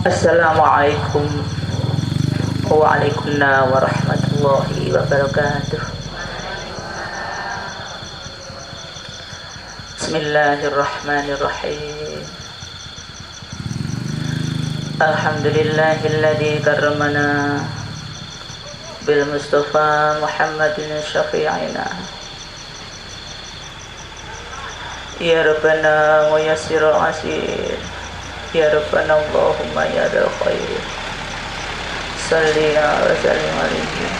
Assalamualaikum warahmatullahi wabarakatuh. Bismillahirrahmanirrahim. Alhamdulillahilladzi karramana bil Mustafa Muhammadin syafi'ina. Ya Rabbana wa yassirul asir. Ya Rabbana Allahumma ya dal khair. Salli wa sallim alaihi.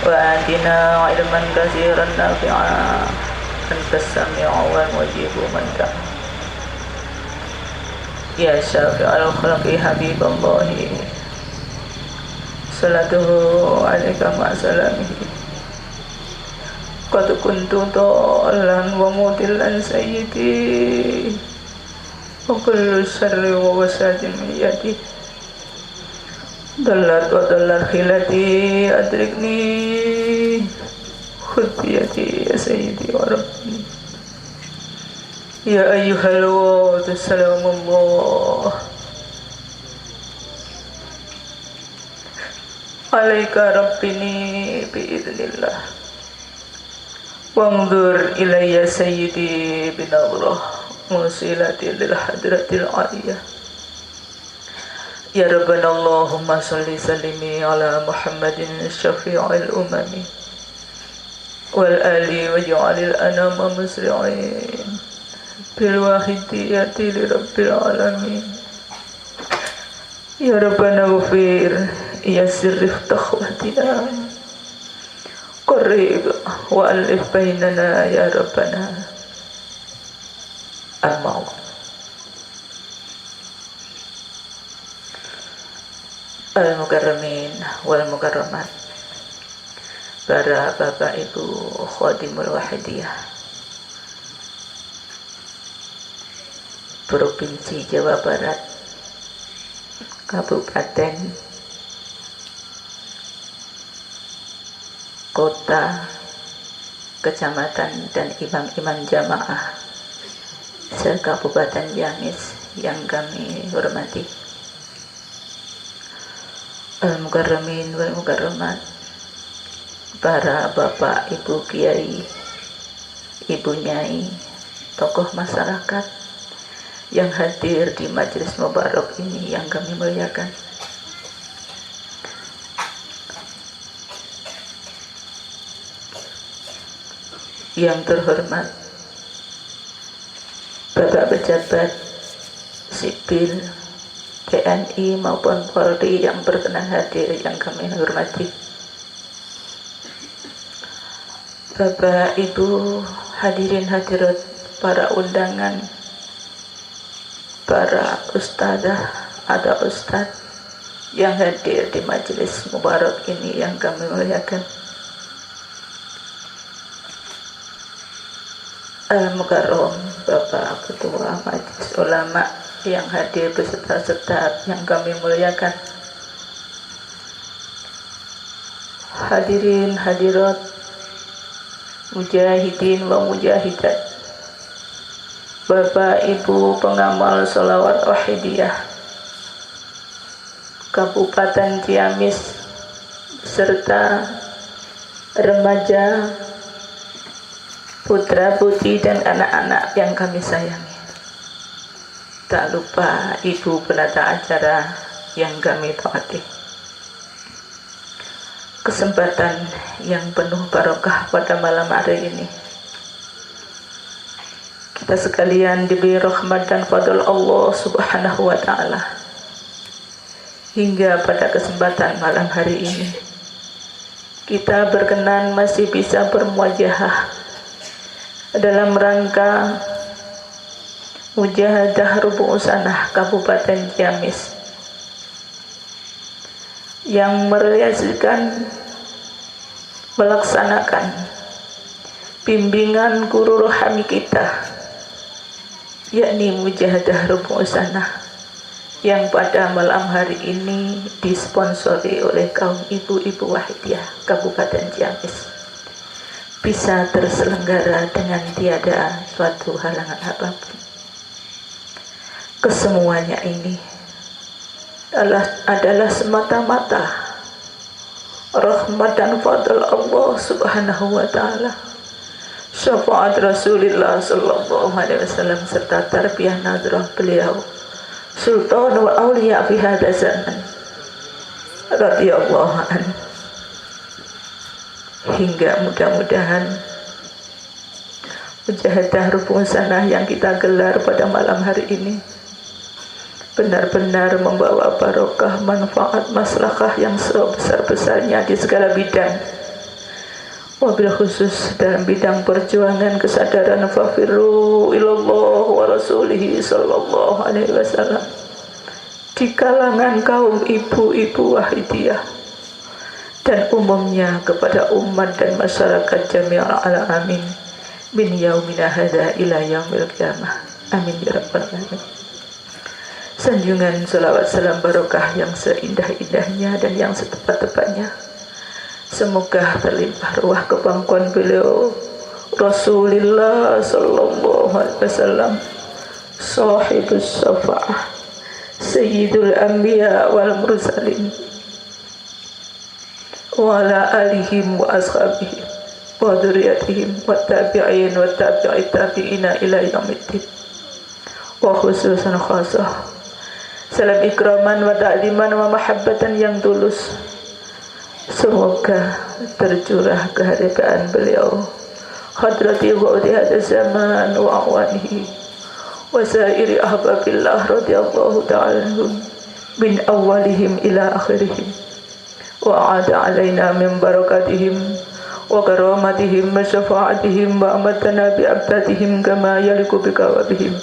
Wa atina ilman katsiran nafi'a. Anta sami'u wal mujibu man da'a. Ya syafi'al khalqi habiballahi. Salatuhu alaika ma salamihi. Qad kuntu dhallan wa mudillan sayyidi. Wa kullu syarri wa wasadin min yadi. Dallat wa dallar khilati adrikni. Khudh biyadi ya sayyidi wa rabbi. Ya ayyuhal wad salamullah alaika rabbini biidznillah. Wanzur ilayya sayyidi binawrah musilati lil hadratil aliyah. Ya Rabbana Allahumma salli sallimi ala Muhammadin syafi'il umami wal ali waj'alil anama musri'in bil wahidiyati li rabbil alamin. Ya Rabbana ghafir yassir iftahwatina qarib wa alif bainana ya Rabbana. Amma al-mukarramin wal mukarramat, para bapak ibu khadimul wahidiyah Provinsi Jawa Barat, Kabupaten, Kota, Kecamatan, dan imam-imam jamaah se-Kabupaten Ciamis yang kami hormati. Al-mukarramin wal mukarramat, para bapak, ibu kiai, ibu nyai, tokoh masyarakat yang hadir di majelis mubarak ini yang kami muliakan. Yang terhormat Bapak pejabat sipil TNI maupun Polri yang berkenan hadir yang kami hormati. Bapak Ibu hadirin hadirat, para undangan, para ustadzah, ada ustadz yang hadir di majelis mubarak ini yang kami muliakan. Al-Mukarram Bapak Ketua Majelis Ulama yang hadir beserta yang kami muliakan. Hadirin hadirat, mujahidin wa mujahidat, Bapak Ibu pengamal sholawat wahidiyah Kabupaten Ciamis serta remaja, putra putri dan anak-anak yang kami sayangi. Tak lupa ibu penata acara yang kami taati. Kesempatan yang penuh barokah pada malam hari ini, kita sekalian diberi rahmat dan fadl Allah subhanahu wa ta'ala. Hingga pada kesempatan malam hari ini kita berkenan masih bisa bermuajahah dalam rangka mujahadah Rubu' Sanah Kabupaten Ciamis yang melaksanakan bimbingan guru rohani kita, yakni mujahadah Rubu' Sanah yang pada malam hari ini disponsori oleh kaum ibu-ibu wahidiyah Kabupaten Ciamis bisa terselenggara dengan tiada suatu halangan apapun. kesemuanya ini adalah semata-mata rahmat dan fadl Allah Subhanahu wa taala, syafaat Rasulullah sallallahu alaihi wasallam, serta tarbiyah nadrah beliau Sultanul Auliya fi hadza zaman radhiyallahu anhu. Hingga mudah-mudahan mujahadah rubung sanah yang kita gelar pada malam hari ini benar-benar membawa barokah, manfaat, maslahah yang sebesar-besarnya di segala bidang, wabil khusus dalam bidang perjuangan kesadaran fafirru ilallah wa rasulihi sallallahu alaihi wasallam di kalangan kaum ibu-ibu wahidiyah dan umumnya kepada umat dan masyarakat jami'al alamin min yaumina hadza ila yaumil qiyamah. Amin ya rabbal alamin. Sanjungan salawat salam barokah yang seindah-indahnya dan yang setepat-tepatnya semoga terlimpah ruah kepangkuan beliau Rasulullah sallallahu alaihi wasallam, sahibus syafa'ah, sayyidul anbiya wal mursalin, wa ala alihim wa ashabihim wa dzurriyyatihim wa tabi'in wa tabi'i tabi'ina ila yaumiddin. Wa khususan khasah salam ikraman wa ta'liman wa mahabbatan yang tulus semoga tercurah kehadiran beliau hadrati wa hadha zaman wa awanihi wa sairi ahbabillah radhiyallahu ta'ala anhum min awalihim ila akhirihim wa ada alaina min barakatihim wa karamatihim wa syafa'atihim wa amatana bi abdatihim kama yaliku bika wa bihim.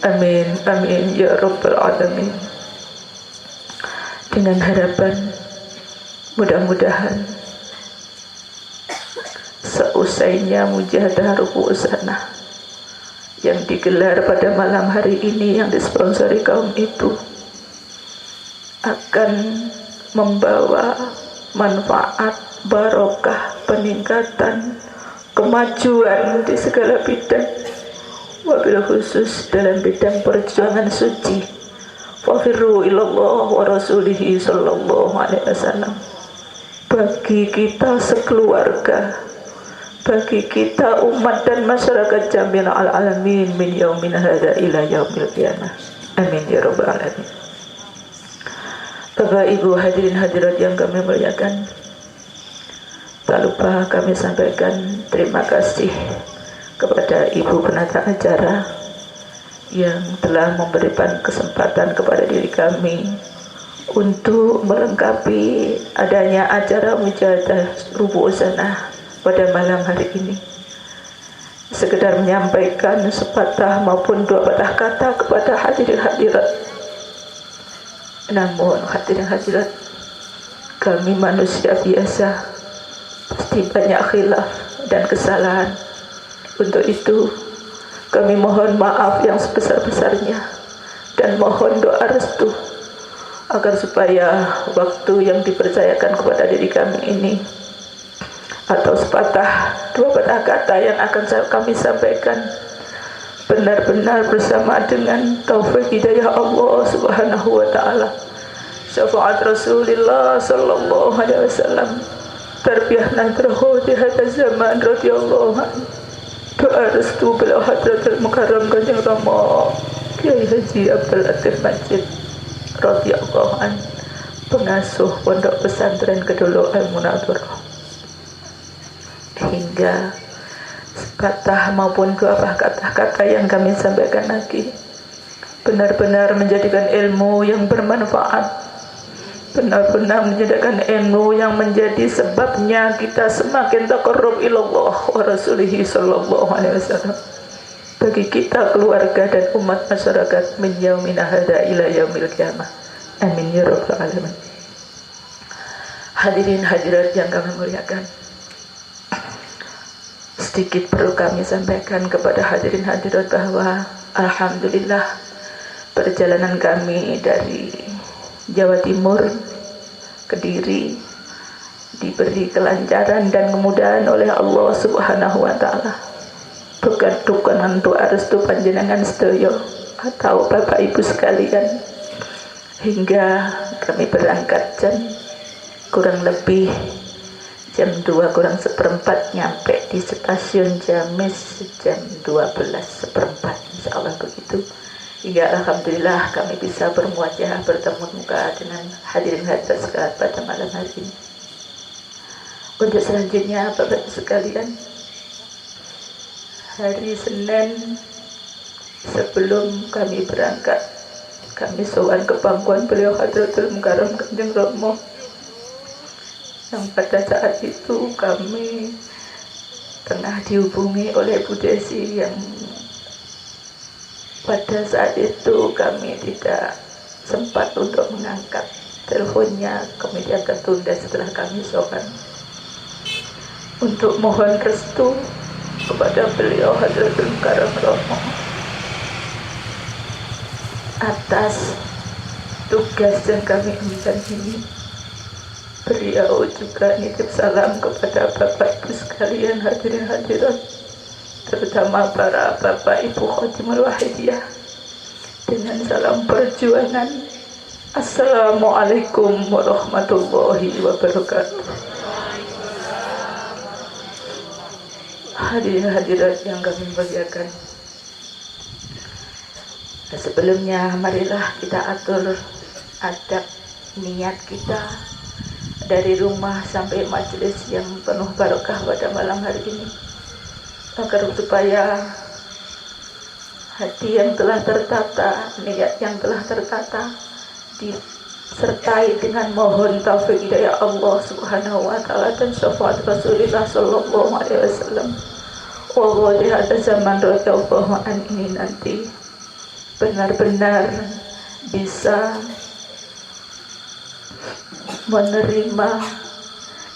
Amin, amin ya rabbal alamin. Dengan harapan mudah-mudahan seusainya mujahadah rubu sanah yang digelar pada malam hari ini yang disponsori kaum ibu akan membawa manfaat, barokah, peningkatan, kemajuan di segala bidang, wabil khusus dalam bidang perjuangan suci fafirru ilallah wa rasulihi sallallahu alaihi wasallam, bagi kita sekeluarga, bagi kita umat dan masyarakat jami'al alamin min yaumin hadza ila yaumil qiyamah. Amin ya rabbal alamin. Bapak Ibu hadirin hadirat yang kami muliakan, tak lupa kami sampaikan terima kasih kepada Ibu penata acara yang telah memberikan kesempatan kepada diri kami untuk melengkapi adanya acara mujahadah rubu sanah pada malam hari ini. Sekedar menyampaikan sepatah maupun dua patah kata kepada hadirin hadirat. Namun hadirin hadirat, kami manusia biasa, pasti banyak khilaf dan kesalahan. Untuk itu kami mohon maaf yang sebesar-besarnya dan mohon doa restu agar supaya waktu yang dipercayakan kepada diri kami ini atau sepatah dua patah kata yang akan kami sampaikan benar-benar bersama dengan taufik hidayah Allah Subhanahu wa taala, syafaat Rasulullah sallallahu alaihi wasallam, tarbiyah nadrahu di hadza zaman radhiyallahu anhu, doa restu beliau hadratul mukarram Kanjeng Rama Kiai Haji Abdul Latif Masjid radhiyallahu anhu, pengasuh pondok pesantren Kedolo Al-Munawwarah. Hingga sepatah maupun dua kata-kata yang kami sampaikan lagi benar-benar menjadikan ilmu yang bermanfaat, benar-benar menjadikan ilmu yang menjadi sebabnya kita semakin taqarrub ilallah wa rasulihi sallallahu alaihi wasallam, bagi kita keluarga dan umat masyarakat min yaumina hadza ila yaumil qiyamah. Amin ya rabbal alamin. Hadirin hadirat yang kami muliakan, sedikit perlu kami sampaikan kepada hadirin hadirat bahwa alhamdulillah perjalanan kami dari Jawa Timur, Kediri diberi kelancaran dan kemudahan oleh Allah Subhanahu wa taala. Berkat dukungan doa restu panjenengan sedaya atau Bapak Ibu sekalian, hingga kami berangkat kurang lebih jam 2 kurang seperempat, nyampe di stasiun Jamis jam 12:15, insya Allah begitu. Hingga alhamdulillah kami bisa bermuajah bertemu muka dengan hadirin hadirat sekalian pada malam hari ini. Untuk selanjutnya Bapak Ibu sekalian, hari Senin sebelum kami berangkat, kami sowan ke pangkuan beliau Hadratul Mukarram Kanjeng Romo, yang pada saat itu kami tengah dihubungi oleh Bu Desi, yang pada saat itu kami tidak sempat untuk mengangkat teleponnya, kemudian tertunda setelah kami sowan untuk mohon restu kepada beliau Hadratul Mukarram Romo atas tugas yang kami emban ini. Beliau juga nitip salam kepada Bapak Ibu sekalian hadirin hadirat, terutama para Bapak Ibu Khotimul Wahidiyah, dengan salam perjuangan. Assalamualaikum warahmatullahi wabarakatuh. Hadirin hadirat yang kami muliakan, sebelumnya marilah kita atur adab niat kita dari rumah sampai majelis yang penuh barokah pada malam hari ini, agar supaya hati yang telah tertata, niat yang telah tertata disertai dengan mohon taufik hidayah Allah Subhanahu wa taala dan syafaat Rasulullah sallallahu alaihi wasallam. Wallahu di hadza zaman radhiyallahu an ini nanti benar-benar bisa menerima,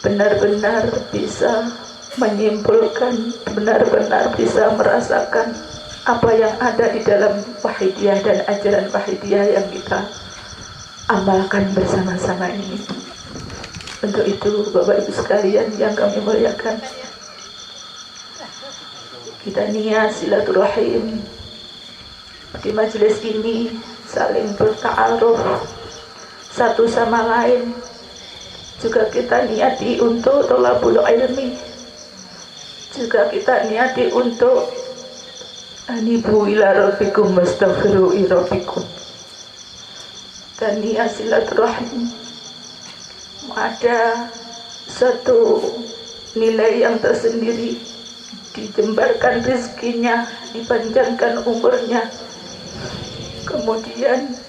benar-benar bisa menyimpulkan, benar-benar bisa merasakan apa yang ada di dalam Wahidiyah dan ajaran Wahidiyah yang kita amalkan bersama-sama ini. Untuk itu Bapak Ibu sekalian yang kami muliakan, kita niat silaturahim di majelis ini, saling berta'aruf satu sama lain. Juga kita niati untuk thalabul ilmi, juga kita niati untuk anibu ila rabbikum wastaghfiru rabbikum, dan niat silaturahim ada satu nilai yang tersendiri, dijembarkan rezekinya, dipanjangkan umurnya. Kemudian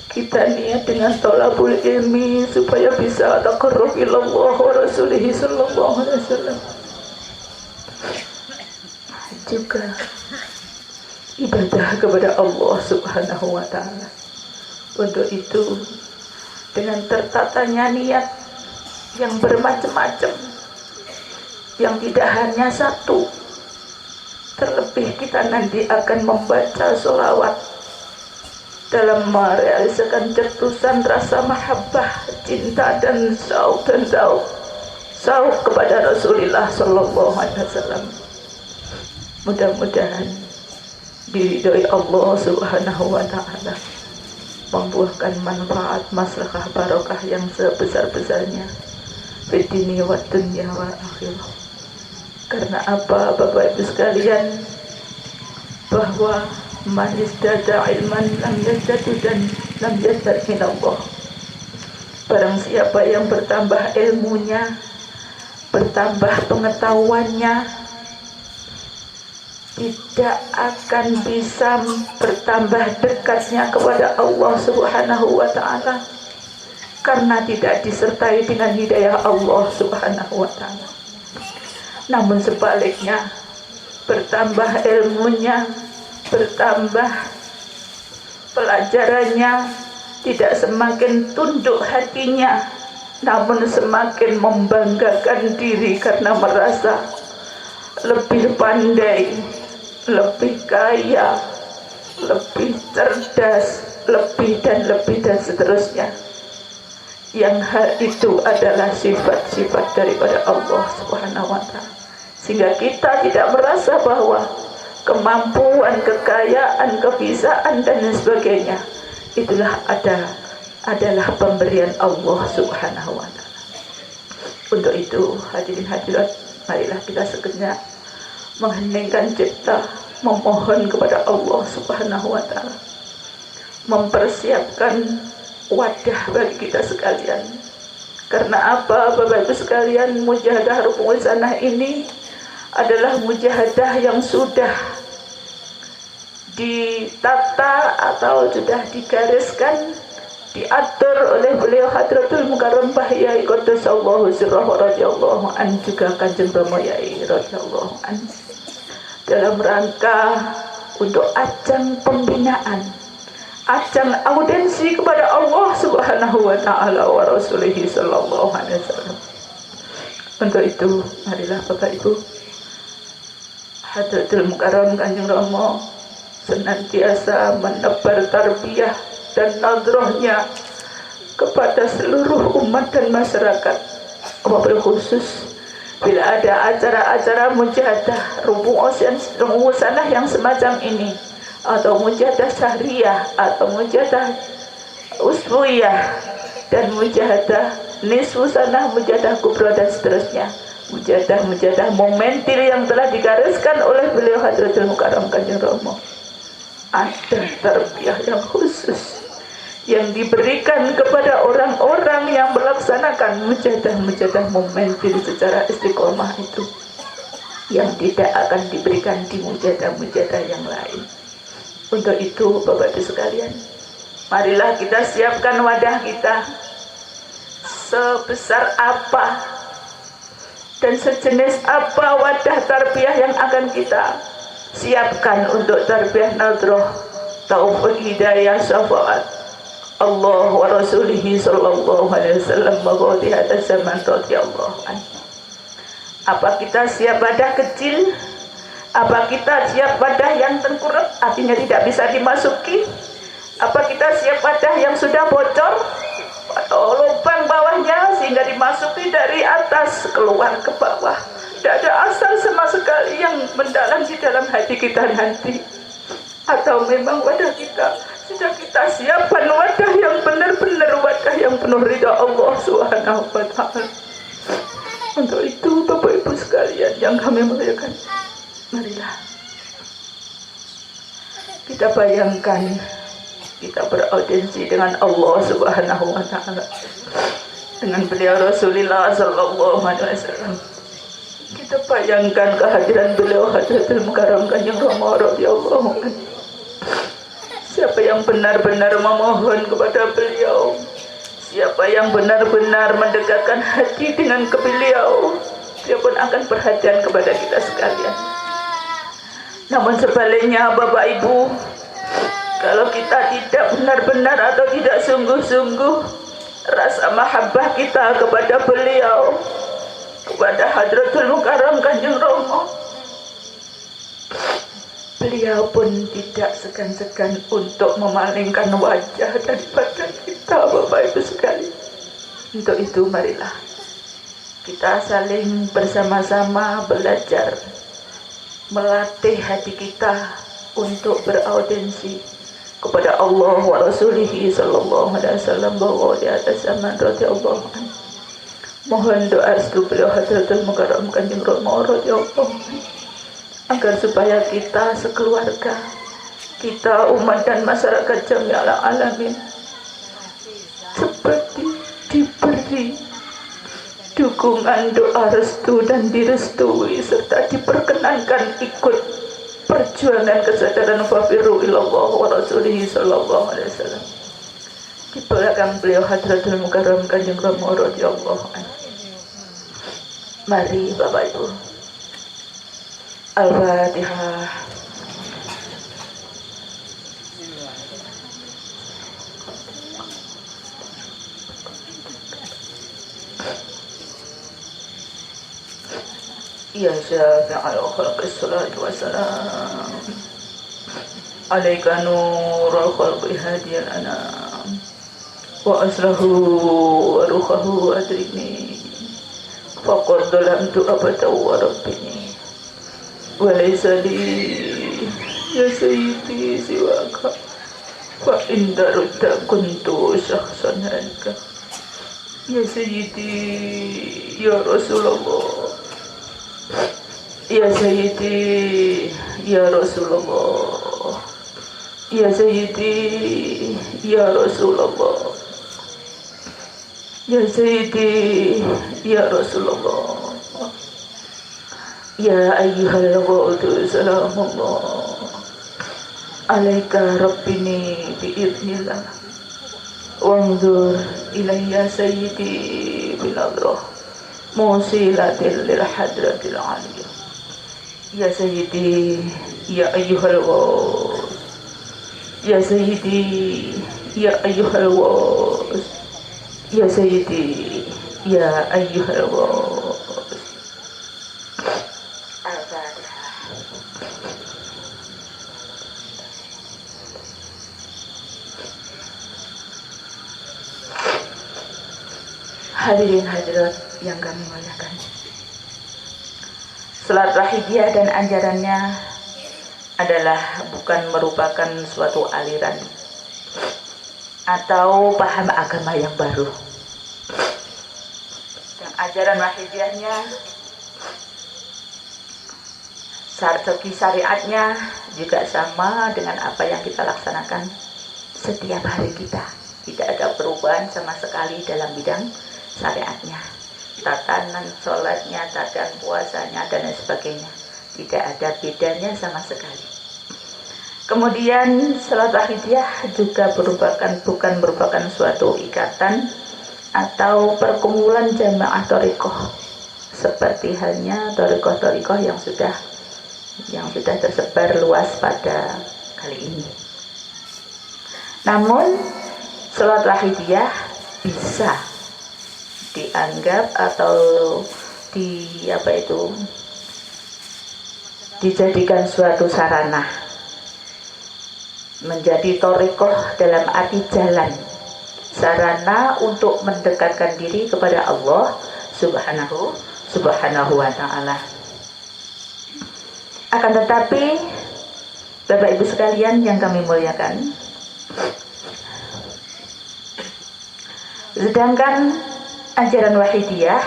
kita niat dengan thalabul ilmi supaya bisa taqarrub ilallah wa rasulihi sallallahu alaihi wasallam, juga ibadah kepada Allah Subhanahu wa taala. Untuk itu dengan tertatanya niat yang bermacam-macam, yang tidak hanya satu, terlebih kita nanti akan membaca sholawat dalam merealisasikan cetusan rasa mahabbah, cinta dan sauq kepada Rasulullah sallallahu alaihi wasallam. Mudah-mudahan diridhoi Allah Subhanahu wa taala, membuahkan manfaat, maslahah, barokah yang sebesar-besarnya fid dunya wa dunya wa akhirah. Karena apa Bapak Ibu sekalian, bahwa man izdada ilman lam yazdadu dan lam yazdad minallah. Barang siapa yang bertambah ilmunya, bertambah pengetahuannya, tidak akan bisa bertambah dekatnya kepada Allah Subhanahu wa taala, karena tidak disertai dengan hidayah Allah Subhanahu wa taala. Namun sebaliknya, bertambah ilmunya, bertambah pelajarannya, tidak semakin tunduk hatinya, namun semakin membanggakan diri karena merasa lebih pandai, lebih kaya, lebih cerdas, lebih dan seterusnya. Yang hal itu adalah sifat-sifat daripada Allah Subhanahu wa taala. Sehingga kita tidak merasa bahwa kemampuan, kekayaan, kebisaan dan lain sebagainya. Itulah adalah pemberian Allah Subhanahu wa taala. Untuk itu, hadirin hadirat, marilah kita sekenyap mengheningkan cipta, memohon kepada Allah Subhanahu wa taala, mempersiapkan wadah bagi kita sekalian. Karena apa, Bapak Ibu sekalian, mujahadah rukun sanah ini adalah mujahadah yang sudah ditata atau sudah digariskan, diatur oleh beliau Hadratul Mukarram Yai Qaddasallahu sirrahu radhiyallahu an, juga Kanjeng Rama Yai radhiyallahu an, dalam rangka untuk ajang pembinaan, ajang audensi kepada Allah Subhanahu wa taala wa rasulihi sallallahu alaihi wasallam. Untuk itu, marilah Bapak Ibu, Hadratul Mukarram Kanjeng Rama senantiasa menebar tarbiyah dan nadrohnya kepada seluruh umat dan masyarakat, wabil khusus bila ada acara-acara mujahadah rumuh sanah yang semacam ini, atau mujahadah syahriyah, atau mujahadah usbuiyah, dan mujahadah nisfu sanah, mujahadah kubra dan seterusnya, mujahadah momentil yang telah digariskan oleh beliau Hadratul Mukarram Kanjeng Rama. Ada tarbiyah yang khusus yang diberikan kepada orang-orang yang melaksanakan mujahadah momentil secara istiqomah itu, yang tidak akan diberikan di mujahadah yang lain. Untuk itu, Bapak Ibu sekalian, marilah kita siapkan wadah kita sebesar apa dan sejenis apa wadah tarbiyah yang akan kita siapkan untuk tarbiyah nadroh, taufik, hidayah, syafaat Allah wa rasulihi sallallahu alaihi wasallam wa di atas zaman radhiyallahu anhu. Apa kita siap wadah kecil? Apa kita siap wadah yang tengkurap, artinya tidak bisa dimasuki? Apa kita siap wadah yang sudah bocor atau lubang bawahnya sehingga dimasuki dari atas keluar ke bawah? Tidak ada asal sama sekali yang mendalam di dalam hati kita nanti. Atau memang wadah kita sudah kita siapkan wadah yang benar-benar wadah yang penuh ridha Allah Subhanahu wa taala. Untuk itu, Bapak Ibu sekalian yang kami muliakan, marilah kita bayangkan kita beraudiensi dengan Allah Subhanahu wa taala, dengan beliau Rasulullah sallallahu alaihi wasallam. Kita bayangkan kehadiran beliau Hadratul Mukarram Kanjeng Rama radhiyallahu anhu. Siapa yang benar-benar memohon kepada beliau, siapa yang benar-benar mendekatkan hati dengan beliau, dia pun akan perhatian kepada kita sekalian. Namun sebaliknya, Bapak Ibu, kalau kita tidak benar-benar atau tidak sungguh-sungguh rasa mahabbah kita kepada beliau, kepada Hadratul Mukarram Kanjeng Rama, beliau pun tidak segan-segan untuk memalingkan wajah daripada kita, Bapak Ibu sekalian. Untuk itu, marilah kita saling bersama-sama belajar, melatih hati kita untuk beraudensi kepada Allah wa rasulihi sallallahu alaihi wasallam bahwa di atas zaman radhiyallahu anhu. Mohon doa restu beliau Hadratul Mukarram Kanjeng Rama radhiyallahu anhu, agar supaya kita sekeluarga, kita umat dan masyarakat jami'al alamin seperti diberi dukungan doa restu dan direstui serta diperkenankan ikut perjuangan kesadaran fafiru ilallah wa rasulihi sallallahu alaihi wasallam di belakang beliau Hadratul Mukarram Kanjeng Rama radhiyallahu anhu. Mari Bapak Ibu, Al-Fatihah. Ya syafi'al khalqis salatu wassalam alaika nurul khalqi hadiyal anam wa aslahu wa ruhahu adrini faqad dalamtu abada wa rabbini wa laysa li ya sayyidi siwaka wa inda rudda kuntu syakhsan anka ya sayyidi ya Rasulullah ya sayyidi ya Rasulullah ya sayyidi ya Rasulullah ya sayyidi ya Rasulullah ya ayyuhal ghawdu salamullah alaika rabbini bi'idnillah wanzur ilayya sayyidi binadrah musilatil lil hadratil aliyah ya sayyidi ya ayyuhal ghawd ya sayyidi ya ayyuhal ghawd ya sayyidi ya ayyuhal ghawd. Hadirin hadirat yang kami muliakan, salat wahidiyah dan ajarannya adalah bukan merupakan suatu aliran atau paham agama yang baru. Dan ajaran wahidiyahnya, segi syariatnya juga sama dengan apa yang kita laksanakan setiap hari kita. Tidak ada perubahan sama sekali dalam bidang syariatnya, tatanan sholatnya, tatanan puasanya dan lain sebagainya, tidak ada bedanya sama sekali. Kemudian salat wahidiyah juga bukan merupakan suatu ikatan atau perkumpulan jamaah thariqah seperti halnya thariqah-thariqah yang sudah tersebar luas pada kali ini. Namun salat wahidiyah bisa dianggap atau dijadikan suatu sarana menjadi thariqah dalam arti jalan, sarana untuk mendekatkan diri kepada Allah subhanahu wa ta'ala. Akan tetapi Bapak Ibu sekalian yang kami muliakan, sedangkan ajaran wahidiyah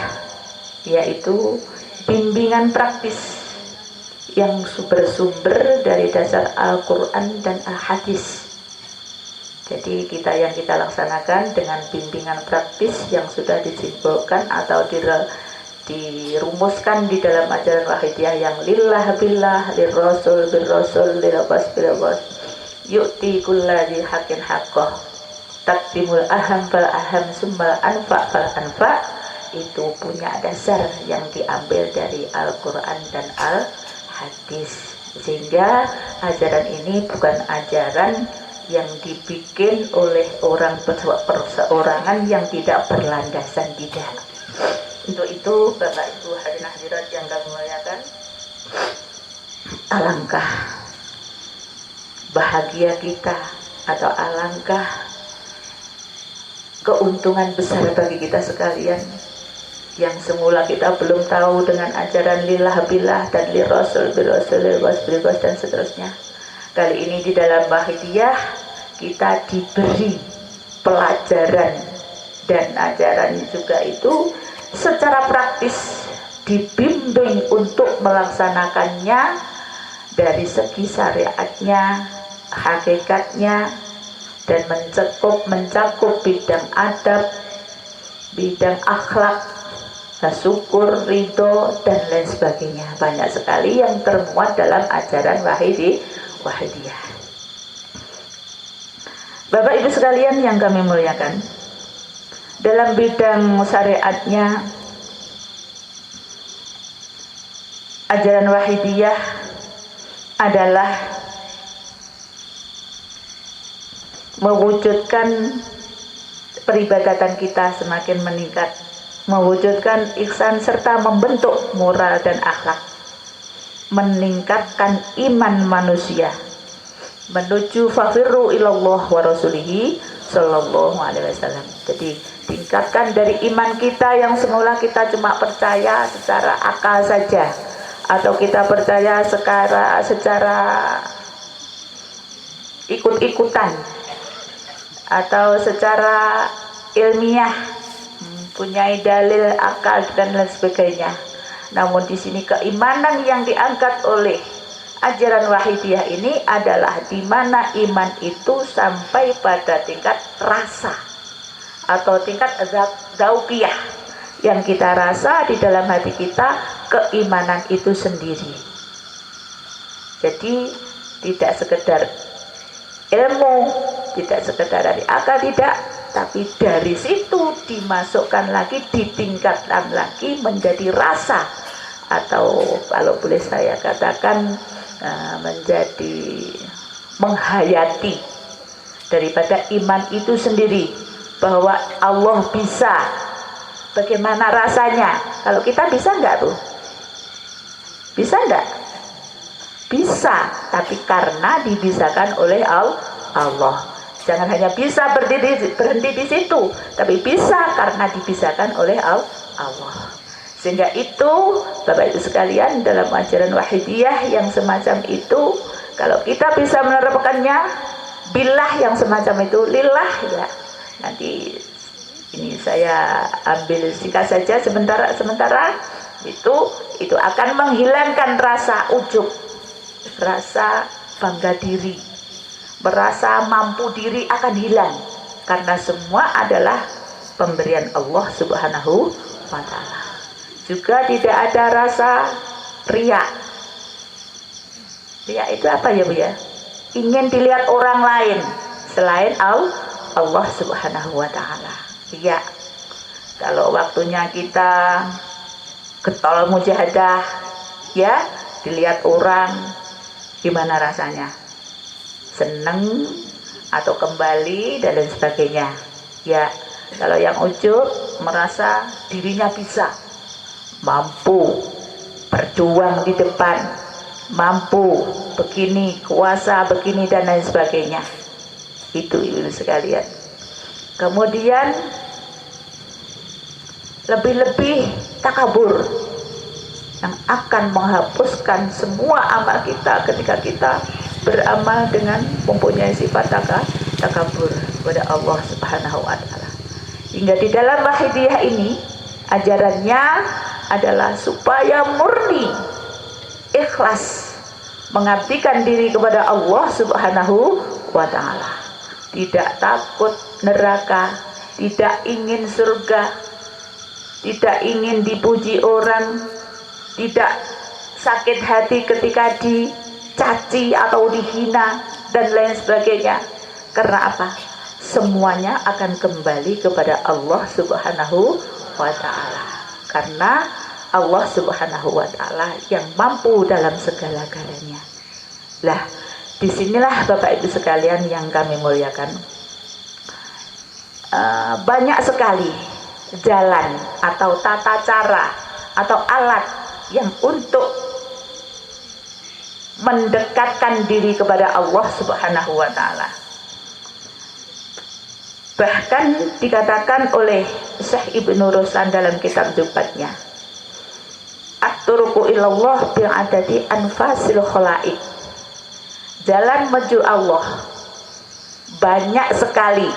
yaitu bimbingan praktis yang bersumber dari dasar Al-Quran dan Al-Hadis. Jadi yang kita laksanakan dengan bimbingan praktis yang sudah disimbolkan atau dirumuskan di dalam ajaran wahidiyah yang lillah billah, lirrasul birrasul, lilabas bilabas, yu'ti kulladzi haqqin haqqah, takdimul aham fal aham summal anfa fal anfa, itu punya dasar yang diambil dari Al-Quran dan Al-Hadis. Sehingga ajaran ini bukan ajaran yang dibikin oleh orang perseorangan yang tidak berlandasan, tidak. Untuk itu Bapak Ibu hadirin hadirat yang kami muliakan, alangkah bahagia kita atau alangkah keuntungan besar bagi kita sekalian yang semula kita belum tahu dengan ajaran lillah billah dan lirrasul birrasul lilwas dan seterusnya. Kali ini di dalam wahidiyah kita diberi pelajaran dan ajaran juga itu secara praktis, dibimbing untuk melaksanakannya dari segi syariatnya, hakikatnya, dan mencakup bidang adab, bidang akhlak, syukur, ridho, dan lain sebagainya. Banyak sekali yang termuat dalam ajaran wahidiyah. Bapak Ibu sekalian yang kami muliakan, dalam bidang syariatnya ajaran wahidiyah adalah mewujudkan peribadatan kita semakin meningkat, mewujudkan ihsan serta membentuk moral dan akhlak, meningkatkan iman manusia menuju fafirru ilallah wa rasulihi sallallahu alaihi wasallam. Jadi tingkatkan dari iman kita yang semula kita cuma percaya secara akal saja, atau kita percaya secara ikut-ikutan atau secara ilmiah punya dalil, akal dan lain sebagainya. Namun di sini keimanan yang diangkat oleh ajaran Wahidiyah ini adalah di mana iman itu sampai pada tingkat rasa atau tingkat zauqiyah, yang kita rasa di dalam hati kita keimanan itu sendiri. Jadi tidak sekedar ilmu, tidak sekedar dari akal, tidak, tapi dari situ dimasukkan lagi, ditingkatkan lagi menjadi rasa, atau kalau boleh saya katakan menjadi menghayati daripada iman itu sendiri, bahwa Allah bisa. Bagaimana rasanya? Kalau kita bisa enggak tuh? Bisa enggak? Bisa, tapi karena dibisakan oleh Allah. Jangan hanya bisa berhenti di situ, tapi bisa karena dibisakan oleh Allah. Sehingga itu Bapak Ibu sekalian, dalam ajaran Wahidiyah yang semacam itu, kalau kita bisa menerapkannya, billah yang semacam itu, lillah ya. Nanti ini saya ambil singkat saja sementara itu akan menghilangkan rasa ujub, rasa bangga diri, merasa mampu diri akan hilang, karena semua adalah pemberian Allah Subhanahu wa ta'ala. Juga tidak ada rasa riya. Riya itu apa ya Bu ya? Ingin dilihat orang lain selain Allah Subhanahu wa ta'ala. Riya. Kalau waktunya kita getol mujahadah ya, dilihat orang, gimana rasanya? Seneng atau kembali dan lain sebagainya ya. Kalau yang ujub merasa dirinya bisa, mampu berjuang di depan, mampu begini, kuasa begini dan lain sebagainya. Itu ibu sekalian. Kemudian lebih-lebih takabur yang akan menghapuskan semua amal kita ketika kita beramal dengan mempunyai sifat takabur kepada Allah Subhanahu wa ta'ala. Hingga di dalam Wahidiyah ini ajarannya adalah supaya murni ikhlas mengabdikan diri kepada Allah Subhanahu wa ta'ala. Tidak takut neraka, tidak ingin surga, tidak ingin dipuji orang, tidak sakit hati ketika dicaci atau dihina dan lain sebagainya. Karena apa? Semuanya akan kembali kepada Allah Subhanahu wa ta'ala. Karena Allah Subhanahu wa ta'ala yang mampu dalam segala-galanya. Lah, disinilah Bapak Ibu sekalian yang kami muliakan. Banyak sekali jalan atau tata cara atau alat yang untuk mendekatkan diri kepada Allah Subhanahu wa ta'ala. Bahkan dikatakan oleh Syekh Ibnu Ruslan dalam kitab Zubatnya, at-turuqu ilallah bi'adadi anfasil khalaik. Jalan menuju Allah banyak sekali,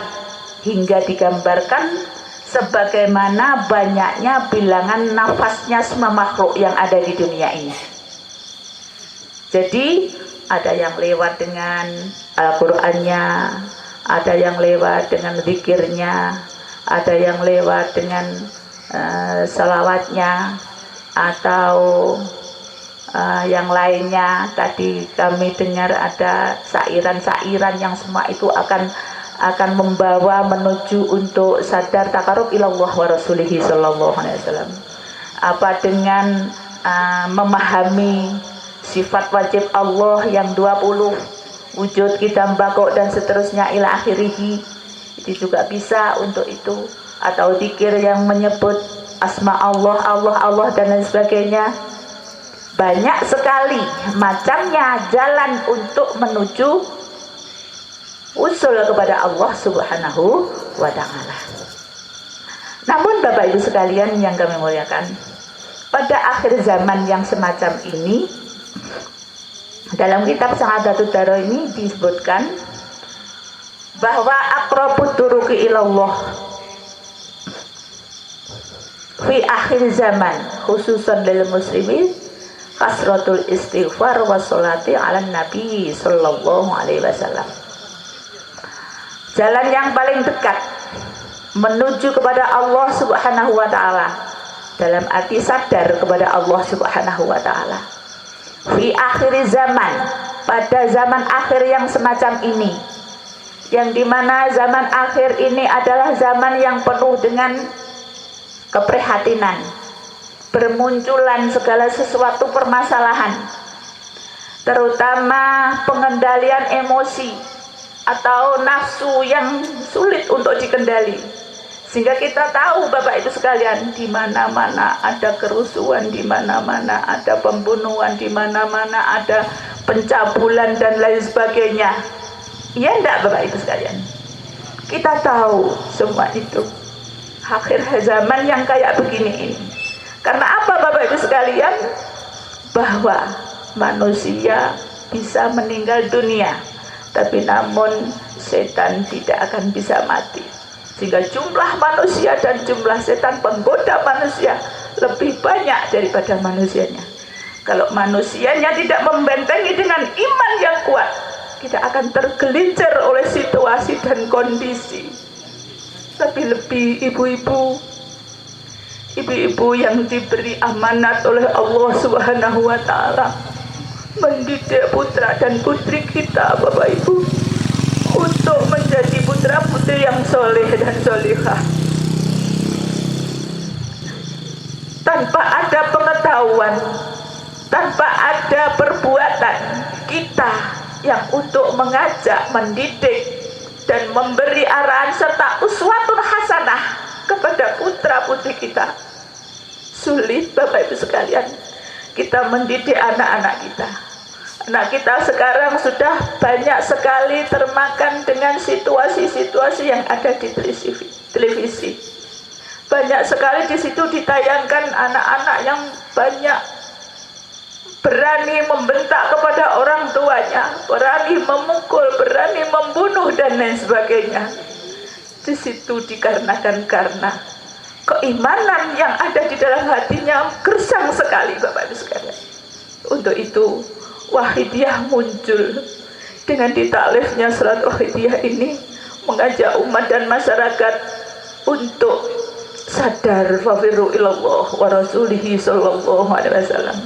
hingga digambarkan sebagaimana banyaknya bilangan nafasnya semua makhluk yang ada di dunia ini. Jadi ada yang lewat dengan Al-Qur'annya, ada yang lewat dengan zikirnya, ada yang lewat dengan salawatnya, atau yang lainnya. Tadi kami dengar ada sairan-sairan yang semua itu akan membawa menuju untuk sadar takarub ilallah wa rasulihi sallallahu alaihi wasallam. Apa dengan memahami sifat wajib Allah yang 20, wujud kita mbako dan seterusnya ila akhirihi, itu juga bisa untuk itu. Atau zikir yang menyebut asma Allah, Allah, Allah dan lain sebagainya. Banyak sekali macamnya jalan untuk menuju usul kepada Allah Subhanahu wa ta'ala. Namun Bapak Ibu sekalian yang kami muliakan, pada akhir zaman yang semacam ini, dalam kitab Sa'adatud Darain ini disebutkan bahwa aqrabut turuqi ilallah fi akhir zaman khususan lil muslimin kasratul istighfar wa sholati ala nabi sallallahu alaihi wasallam. Jalan yang paling dekat menuju kepada Allah subhanahu wa ta'ala, dalam arti sadar kepada Allah subhanahu wa ta'ala, fi akhir zaman, pada zaman akhir yang semacam ini, yang dimana zaman akhir ini adalah zaman yang penuh dengan keprihatinan, bermunculan segala sesuatu permasalahan, terutama pengendalian emosi atau nafsu yang sulit untuk dikendali. Sehingga kita tahu Bapak Ibu sekalian, di mana-mana ada kerusuhan, di mana-mana ada pembunuhan, di mana-mana ada pencabulan dan lain sebagainya. Iya enggak Bapak Ibu sekalian? Kita tahu semua itu. Akhir zaman yang kayak begini ini. Karena apa Bapak Ibu sekalian? Bahwa manusia bisa meninggal dunia, tapi namun setan tidak akan bisa mati. Sehingga jumlah manusia dan jumlah setan penggoda manusia lebih banyak daripada manusianya. Kalau manusianya tidak membentengi dengan iman yang kuat, kita akan tergelincir oleh situasi dan kondisi. Tapi lebih ibu-ibu yang diberi amanat oleh Allah Subhanahu wa ta'ala, mendidik putra dan putri kita Bapak Ibu untuk menjadi putra putri yang soleh dan solihah, tanpa ada pengetahuan, tanpa ada perbuatan kita yang untuk mengajak, mendidik dan memberi arahan serta uswatun hasanah kepada putra putri kita. Sulit Bapak Ibu sekalian kita mendidik anak-anak kita. Anak kita sekarang sudah banyak sekali termakan dengan situasi-situasi yang ada di televisi. Banyak sekali di situ ditayangkan anak-anak yang banyak berani membentak kepada orang tuanya, berani memukul, berani membunuh dan lain sebagainya. Di situ dikarenakan karena keimanan yang ada di dalam hatinya gersang sekali Bapak Ibu sekalian. Untuk itu Wahidiyah muncul dengan ditaklifnya surat Wahidiyah ini, mengajak umat dan masyarakat untuk sadar fafiru ilallah wa rasulihi sallallahu alaihi wasallam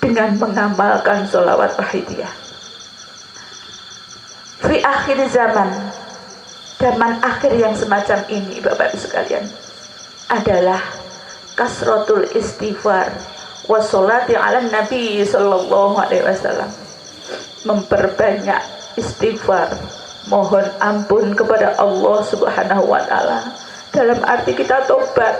dengan mengamalkan sholawat Wahidiyah. Fi akhir zaman, zaman akhir yang semacam ini Bapak Ibu sekalian adalah kasratul istighfar wassolati ala nabi sallallahu alaihi wasallam, memperbanyak istighfar, mohon ampun kepada Allah subhanahu wa ta'ala, dalam arti kita tobat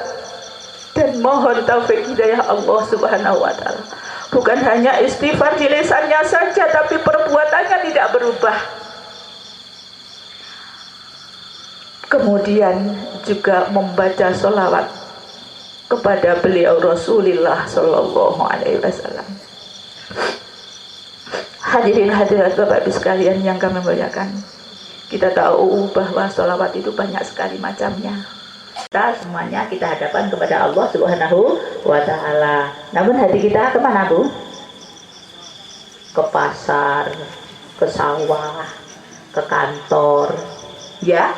dan mohon taufik hidayah Allah subhanahu wa ta'ala. Bukan hanya istighfar di lisannya saja, tapi perbuatannya tidak berubah. Kemudian juga membaca sholawat kepada beliau Rasulullah sallallahu alaihi wasallam. Hadirin hadirat Bapak Ibu sekalian yang kami muliakan, kita tahu bahwa sholawat itu banyak sekali macamnya. Kita semuanya kita hadapan kepada Allah Subhanahu wa ta'ala. Namun hati kita kemana Bu? Ke pasar, ke sawah, ke kantor, ya,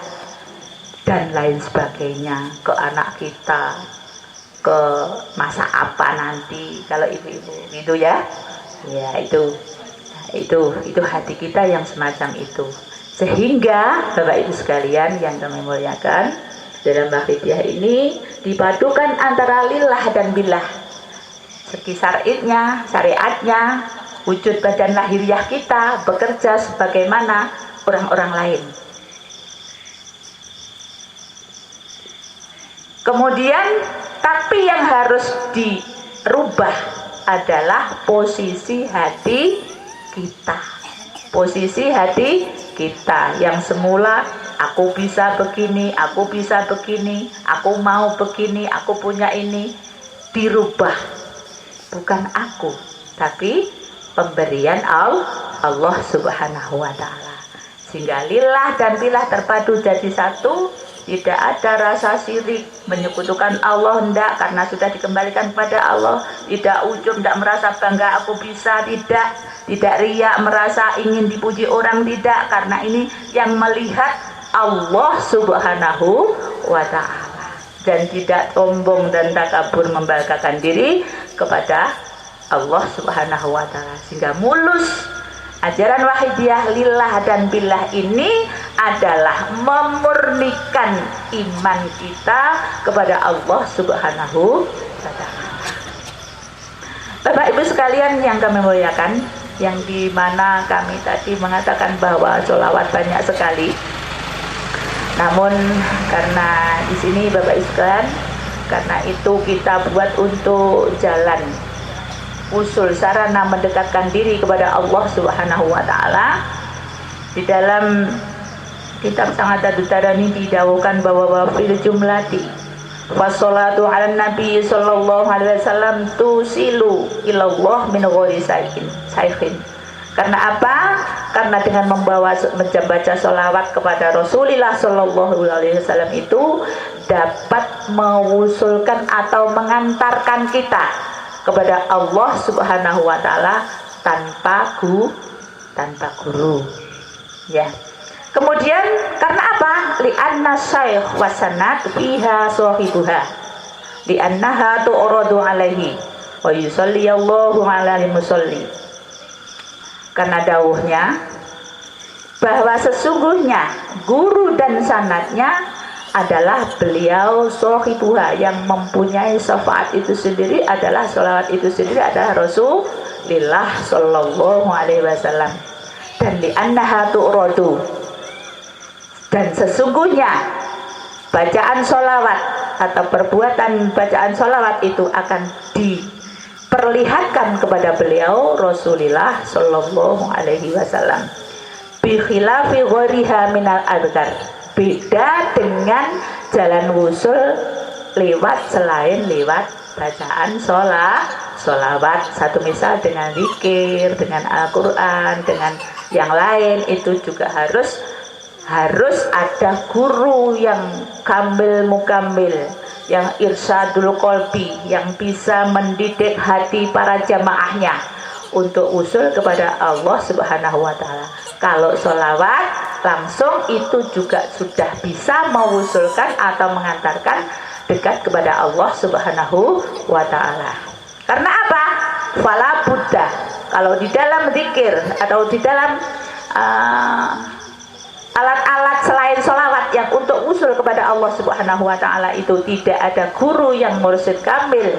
dan lain sebagainya, ke anak kita, ke masa apa nanti kalau ibu-ibu gitu ya. Ya itu hati kita yang semacam itu. Sehingga Bapak Ibu sekalian yang kami muliakan, dalam Wahidiyah ini dipadukan antara lillah dan billah. Segi syariatnya, wujud badan lahiriah kita bekerja sebagaimana orang-orang lain. Kemudian tapi yang harus dirubah adalah posisi hati kita. Posisi hati kita yang semula aku bisa begini, aku bisa begini, aku mau begini, aku punya ini, dirubah. Bukan aku, tapi pemberian Allah Subhanahu wa ta'ala. Sehingga lillah dan billah terpadu jadi satu, tidak ada rasa syirik menyekutukan Allah, hendak, karena sudah dikembalikan kepada Allah. Tidak ujub, tidak merasa bangga aku bisa, tidak riak merasa ingin dipuji orang, tidak, karena ini yang melihat Allah Subhanahu wa ta'ala, dan tidak sombong dan takabur membanggakan diri kepada Allah Subhanahu wa ta'ala. Sehingga mulus ajaran wahidiyah lillah dan billah ini adalah memurnikan iman kita kepada Allah Subhanahu wa ta'ala. Bapak Ibu sekalian yang kami muliakan, yang dimana kami tadi mengatakan bahwa sholawat banyak sekali. Namun karena di sini Bapak Ibu sekalian, karena itu kita buat untuk jalan usul sarana mendekatkan diri kepada Allah Subhanahu wa ta'ala. Di dalam kitab Sa'adatul Darani didawuhkan bahwa fil jumlati wassalatu ala nabi sallallahu alaihi wasallam tusilu ilallah min ghairi saikhin. Karena apa? Karena dengan membaca sholawat kepada Rasulullah sallallahu alaihi wasallam itu dapat mewusulkan atau mengantarkan kita kepada Allah Subhanahu wa ta'ala tanpa guru. Ya. Kemudian karena apa? Li'anna syaikh wasanat fiha sahibuha. Li'annaha tu'radu alaihi wa yusalli Allahu ala musalli. Karena dawuhnya bahwa sesungguhnya guru dan sanadnya adalah beliau sohibuha, yang mempunyai syafaat itu sendiri adalah sholawat itu sendiri adalah Rasulullah sallallahu alaihi wasallam. Dan li'annaha tu'radu, dan sesungguhnya bacaan sholawat atau perbuatan bacaan sholawat itu akan diperlihatkan kepada beliau Rasulullah sallallahu alaihi wasallam. Bi khilafi ghariha minal adhkar, beda dengan jalan wusul selain lewat bacaan sholawat. Satu misal dengan zikir, dengan Al-Quran, dengan yang lain, itu juga harus ada guru yang kambil mukambil, yang irsadul qalbi, yang bisa mendidik hati para jamaahnya untuk usul kepada Allah Subhanahu wa ta'ala. Kalau sholawat langsung itu juga sudah bisa mengusulkan atau mengantarkan dekat kepada Allah Subhanahu wa ta'ala. Karena apa? Fala buddha, kalau di dalam zikir atau di dalam alat-alat selain sholawat yang untuk usul kepada Allah Subhanahu wa ta'ala itu tidak ada guru yang mursyid kamil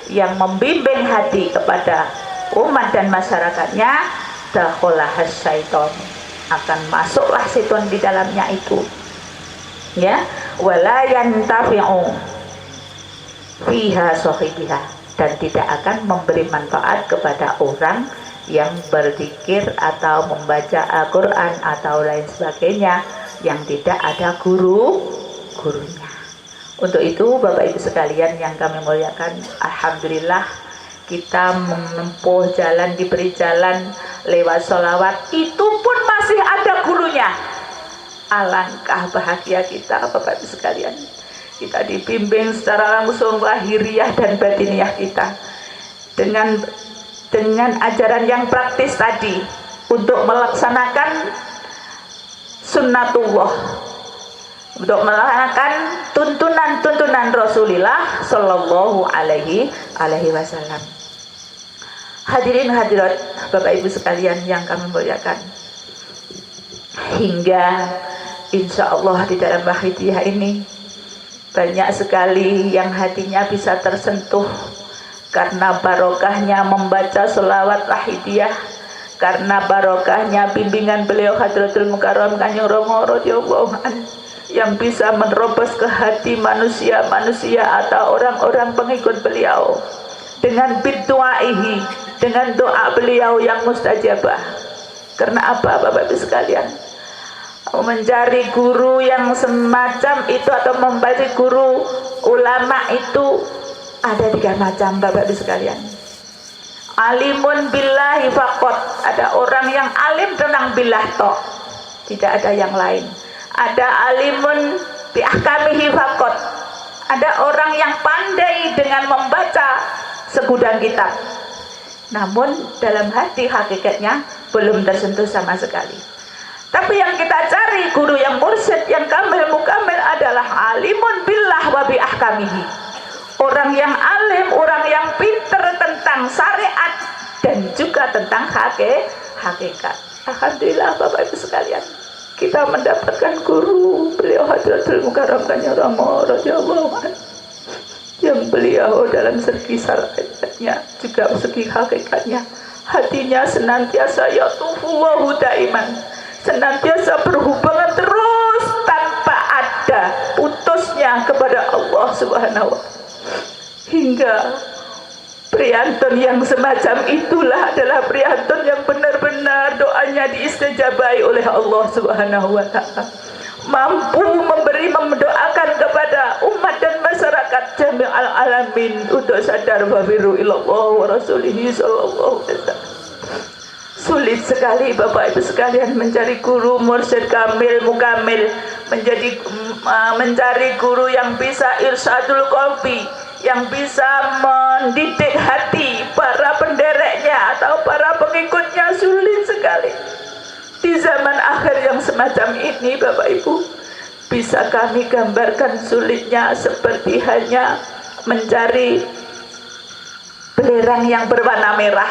yang membimbing hati kepada umat dan masyarakatnya, dakhalahas syaiton, akan masuklah syaitan di dalamnya itu, ya. Wala yantafi'u fiha sahibiha, dan tidak akan memberi manfaat kepada orang yang berzikir atau membaca Al-Quran atau lain sebagainya yang tidak ada gurunya. Untuk itu Bapak Ibu sekalian yang kami muliakan, alhamdulillah kita menempuh jalan, diberi jalan lewat sholawat, itu pun masih ada gurunya. Alangkah bahagia kita Bapak Ibu sekalian, kita dibimbing secara langsung lahiriah dan batiniah kita dengan ajaran yang praktis tadi untuk melaksanakan sunnatullah, untuk melaksanakan tuntunan Rasulullah sallallahu alaihi wasallam. Hadirin hadirat Bapak Ibu sekalian yang kami muliakan, hingga insya Allah di dalam wahidiyah ini banyak sekali yang hatinya bisa tersentuh karena barokahnya membaca sholawat wahidiyah, karena barokahnya bimbingan beliau Hadratul Mukarram Kanjeng Rama radhiyallahu anhu, yang bisa menerobos ke hati manusia atau orang-orang pengikut beliau dengan bid'uaihi, dengan doa beliau yang mustajabah. Karena apa Bapak Ibu sekalian? Mencari guru yang semacam itu atau membaca guru ulama itu ada 3 macam Bapak Ibu sekalian. Alimun billahi faqat, ada orang yang alim tentang billah tok. tidak ada yang lain. Ada alimun bi ahkamihi faqat, ada orang yang pandai dengan membaca segudang kitab, namun dalam hati hakikatnya belum tersentuh sama sekali. Tapi yang kita cari guru yang mursyid, yang kamil mukamil adalah alimun billah wa bi ahkamihi, orang yang alim, orang yang pinter tentang syariat dan juga tentang hakikat. Alhamdulillah Bapak Ibu sekalian, kita mendapatkan guru, beliau Hadratul Mukarramkannya Rama radhiyallahu anhu, yang beliau dalam segi syariatnya juga segi hakikatnya, hatinya senantiasa yatufuwahu daiman, senantiasa berhubungan terus tanpa ada putusnya kepada Allah Subhanahu wa ta'ala. Hingga priyantun yang semacam itulah adalah priyantun yang benar-benar doanya diistijabai oleh Allah Subhanahu wa ta'ala, mampu mendoakan kepada umat dan masyarakat jami'al alamin untuk sadar wafiru ilallah wa rasulihi sallallahu alaihi wasallam. Sulit sekali Bapak Ibu sekalian mencari guru mursyid kamil mukamil, mencari guru yang bisa irsyadul qalbi, yang bisa mendidik hati para pendereknya atau para pengikutnya. Sulit sekali di zaman akhir yang semacam ini Bapak Ibu. Bisa kami gambarkan sulitnya seperti hanya mencari belerang yang berwarna merah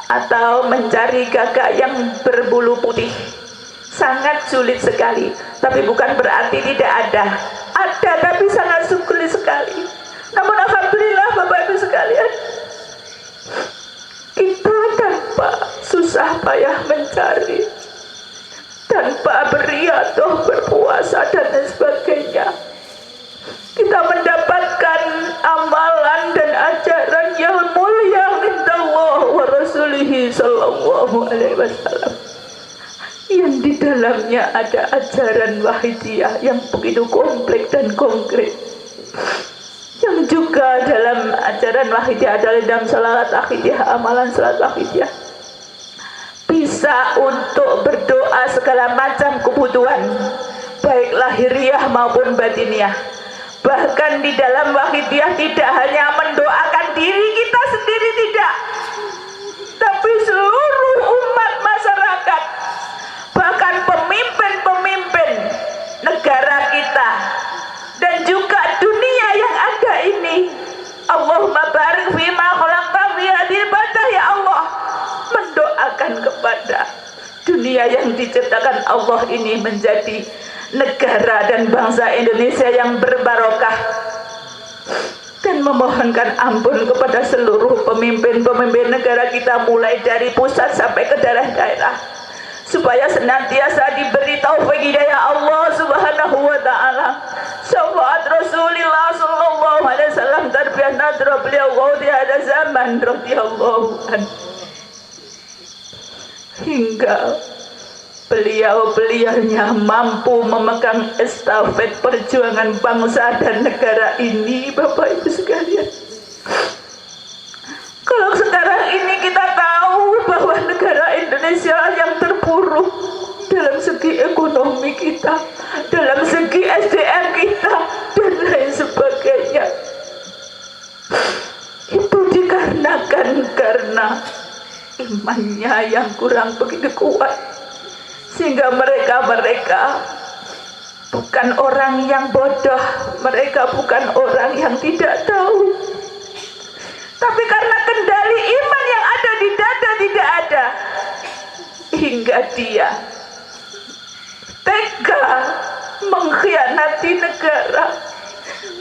atau mencari gagak yang berbulu putih. Sangat sulit sekali, tapi bukan berarti tidak ada. Ada, tapi sangat sulit sekali. Namun alhamdulillah Bapak Ibu sekalian, kita tanpa susah payah mencari, tanpa beriadah, berpuasa dan lain sebagainya, kita mendapatkan amalan dan ajaran yang mulia indallah wa rasulihi sallallahu alaihi wasallam, yang di dalamnya ada ajaran wahidiyah yang begitu kompleks dan konkret, yang juga dalam ajaran wahidiyah adalah dalam salat akidiyah, amalan salat akidiyah bisa untuk berdoa segala macam kebutuhan baik lahiriah maupun batiniah. Bahkan di dalam wahidiyah tidak hanya mendoakan diri kita sendiri, tidak, tapi seluruh umat masyarakat, bahkan pemimpin-pemimpin negara kita dan juga dunia yang ada ini. Allahumma barik fima khalaqta fi hadhil baldah, ya Allah, mendoakan kepada dunia yang diciptakan Allah ini menjadi negara dan bangsa Indonesia yang berbarokah, dan memohonkan ampun kepada seluruh pemimpin-pemimpin negara kita mulai dari pusat sampai ke daerah-daerah, supaya senantiasa diberi taufik hidayah Allah Subhanahu wa ta'ala. Syafaat Rasulullah sallallahu alaihi wasallam, tarbiyah nadra beliau di ada zaman radhiyallahu anhu, hingga beliau-beliaunya mampu memegang estafet perjuangan bangsa dan negara ini. Bapak Ibu sekalian, kalau sekarang ini kita tahu bahwa negara Indonesia yang terpuruk dalam segi ekonomi kita, dalam segi SDM kita dan lain sebagainya, itu dikarenakan karena imannya yang kurang begitu kuat, sehingga mereka bukan orang yang bodoh, mereka bukan orang yang tidak tahu, tapi karena kendali iman yang ada di dada tidak ada, hingga dia tega mengkhianati negara,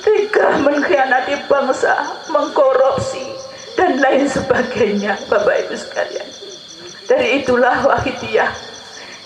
tega mengkhianati bangsa, mengkorupsi dan lain sebagainya. Bapak Ibu sekalian, dari itulah wahidiyah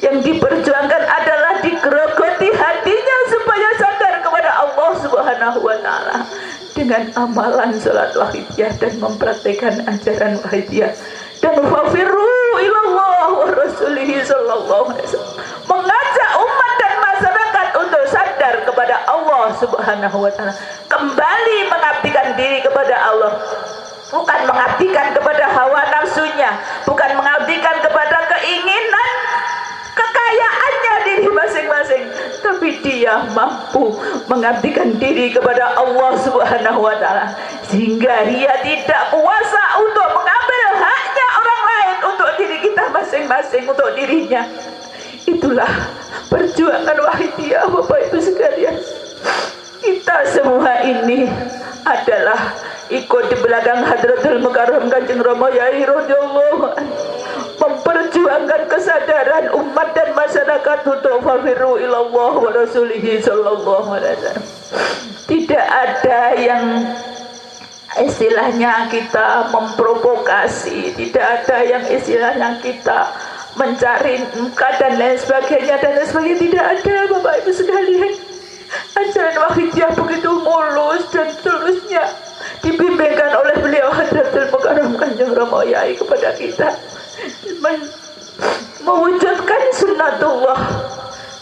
yang diperjuangkan adalah digerogoti hatinya supaya sadar kepada Allah Subhanahu wa ta'ala dengan amalan salat wahidiyah dan mempraktikkan ajaran wahidiyah, dan wafirru ilallah wa rasulihi sallallahu alaihi wasallam, mengajak umat dan masyarakat untuk sadar kepada Allah Subhanahu wa ta'ala, kembali mengabdikan diri kepada Allah, bukan mengabdikan kepada hawa nafsunya, bukan mengabdikan kepada keinginan kekayaan tapi dia mampu mengabdikan diri kepada Allah Subhanahu wa Ta'ala, sehingga dia tidak kuasa untuk mengambil haknya orang lain untuk diri kita masing-masing, untuk dirinya. Itulah perjuangan Wahidiyah, Bapak Ibu sekalian. Kita semua ini adalah ikut di belakang Hadratul Mukarram Kanjeng Rama Yai radhiyallahu anhu, memperjuangkan kesadaran umat dan masyarakat untuk fafiru ilallah wa rasulihi sallallahu alaihi wasallam. Tidak ada yang istilahnya kita memprovokasi, tidak ada yang istilahnya kita mencari muka dan lain sebagainya tidak ada, Bapak Ibu sekalian. Ajaran Wahidiyah begitu mulus dan seterusnya dibimbingkan oleh beliau Hadratul Mukarram Kanjeng Rama Yai kepada kita, mewujudkan sunnatullah,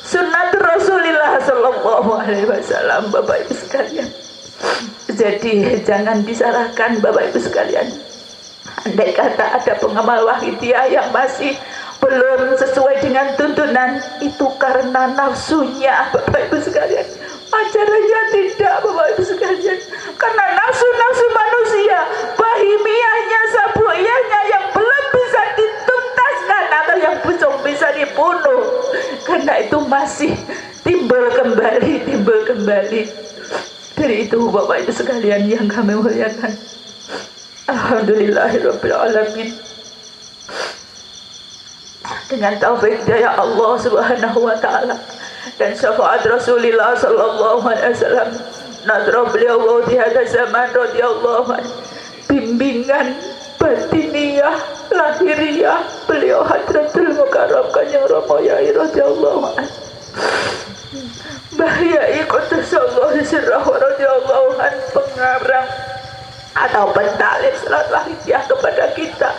sunnat Rasulullah sallallahu alaihi wasallam, Bapak Ibu sekalian. Jadi jangan disalahkan, Bapak Ibu sekalian, andai kata ada pengamal Wahidiyah yang masih belum sesuai dengan tuntunan, itu karena nafsunya, Bapak Ibu sekalian. Ajarannya tidak, Bapak Ibu sekalian, karena nafsu-nafsu manusia, bahimiahnya, sabuiyahnya yang belum bisa dituntaskan atau yang belum bisa dibunuh. Karena itu masih timbul kembali. Dari itu, Bapak Ibu sekalian yang kami muliakan, alhamdulillahirabbil alamin, dengan taufik daya Allah Subhanahu wa Ta'ala dan syafaat Rasulullah sallallahu alaihi wasallam, nadra beliau di hadis zaman radhiyallahu anhu, bimbingan batiniyah lahiriah beliau Hadratul Mukarram Kanjeng Rama Yai radhiyallahu anhu, Mbah Yai qaddasallahu sirrahu radhiyallahu anhu, pengarang atau pentalib salat Wahidiyah kepada kita